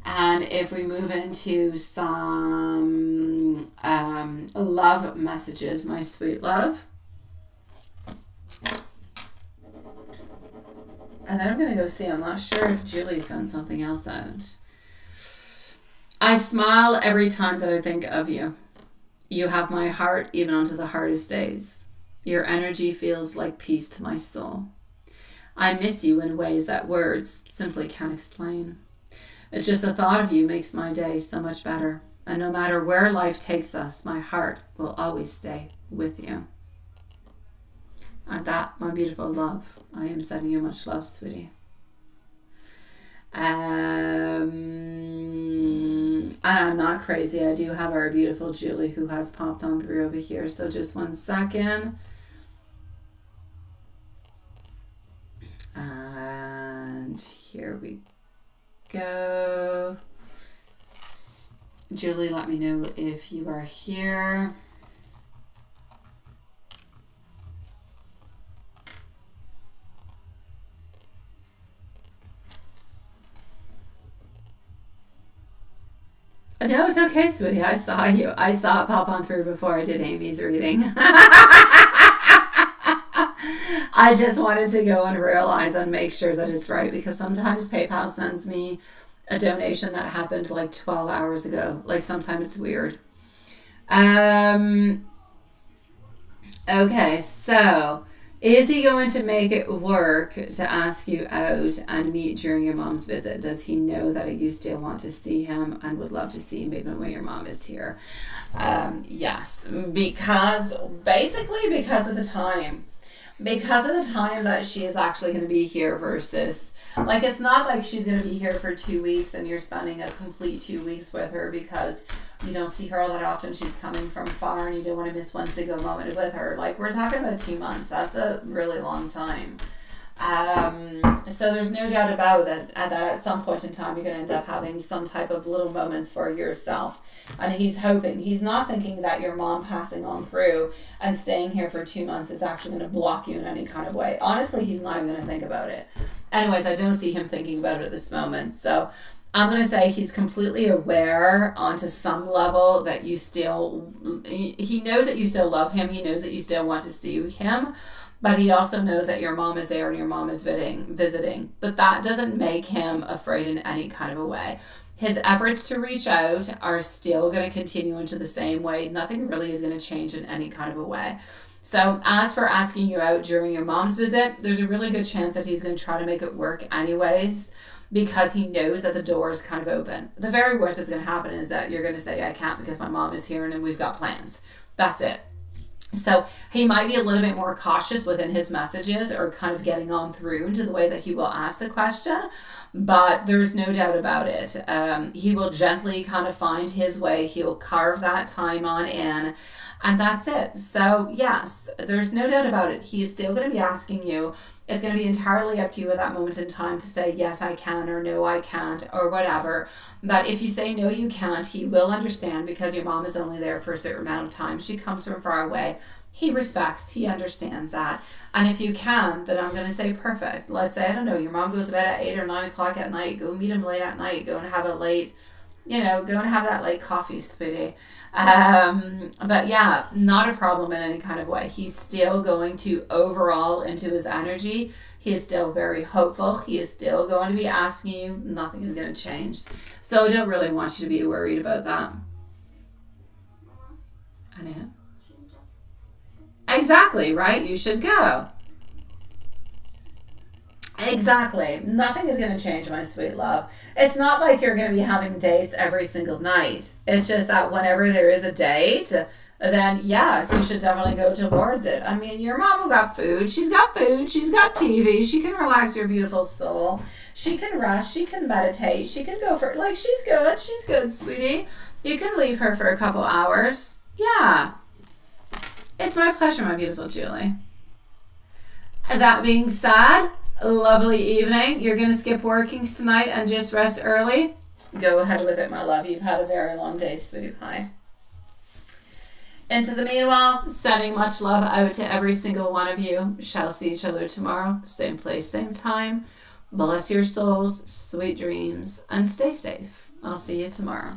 And if we move into some love messages, my sweet love. And then I'm going to go see. I'm not sure if Julie sent something else out. I smile every time that I think of you. You have my heart even onto the hardest days. Your energy feels like peace to my soul. I miss you in ways that words simply can't explain. It's just the thought of you makes my day so much better. And no matter where life takes us, my heart will always stay with you. And that, my beautiful love, I am sending you much love, sweetie. And I'm not crazy. I do have our beautiful Julie who has popped on through over here. So just 1 second. And here we go. Julie, let me know if you are here. No, it's okay, sweetie. I saw you. I saw it pop on through before I did Amy's reading. I just wanted to go and realize and make sure that it's right, because sometimes PayPal sends me a donation that happened like 12 hours ago. Like sometimes it's weird. Okay, so is he going to make it work to ask you out and meet during your mom's visit? Does he know that you still want to see him and would love to see him even when your mom is here? Yes, because of the time. Because of the time that she is actually going to be here versus, like, it's not like she's going to be here for 2 weeks and you're spending a complete 2 weeks with her because you don't see her all that often. She's coming from far and you don't want to miss one single moment with her. Like, we're talking about 2 months. That's a really long time. So there's no doubt about that at some point in time you're going to end up having some type of little moments for yourself. And he's hoping, he's not thinking that your mom passing on through and staying here for 2 months is actually going to block you in any kind of way. Honestly, he's not even going to think about it. Anyways, I don't see him thinking about it at this moment. So I'm going to say he's completely aware onto some level that you still, he knows that you still love him. He knows that you still want to see him. But he also knows that your mom is there and your mom is visiting. But that doesn't make him afraid in any kind of a way. His efforts to reach out are still going to continue into the same way. Nothing really is going to change in any kind of a way. So as for asking you out during your mom's visit, there's a really good chance that he's going to try to make it work anyways, because he knows that the door is kind of open. The very worst that's going to happen is that you're going to say, I can't because my mom is here and we've got plans. That's it. So he might be a little bit more cautious within his messages or kind of getting on through into the way that he will ask the question. But there's no doubt about it. He will gently kind of find his way. He'll carve that time on in. And that's it. So, yes, there's no doubt about it. He's still going to be asking you. It's going to be entirely up to you at that moment in time to say, yes, I can, or no, I can't, or whatever. But if you say, no, you can't, he will understand because your mom is only there for a certain amount of time. She comes from far away. He respects, he understands that. And if you can, then I'm going to say, perfect. Let's say, I don't know, your mom goes to bed at 8 or 9 o'clock at night. Go meet him late at night. Go and have a late, go and have that late coffee, sweetie. But yeah, not a problem in any kind of way. He's still going to overall into his energy. He is still very hopeful. He is still going to be asking you. Nothing is going to change. So I don't really want you to be worried about that. I know. Exactly, right? You should go. Exactly. Nothing is going to change, my sweet love. It's not like you're going to be having dates every single night. It's just that whenever there is a date, then yes, you should definitely go towards it. I mean, your mom got food. She's got food. She's got TV. She can relax your beautiful soul. She can rest. She can meditate. She can go for, she's good. She's good, sweetie. You can leave her for a couple hours. Yeah. It's my pleasure, my beautiful Julie. That being said, lovely evening. You're going to skip working tonight and just rest early? Go ahead with it, my love. You've had a very long day, sweetie pie. Into the meanwhile, sending much love out to every single one of you. Shall see each other tomorrow. Same place, same time. Bless your souls, sweet dreams, and stay safe. I'll see you tomorrow.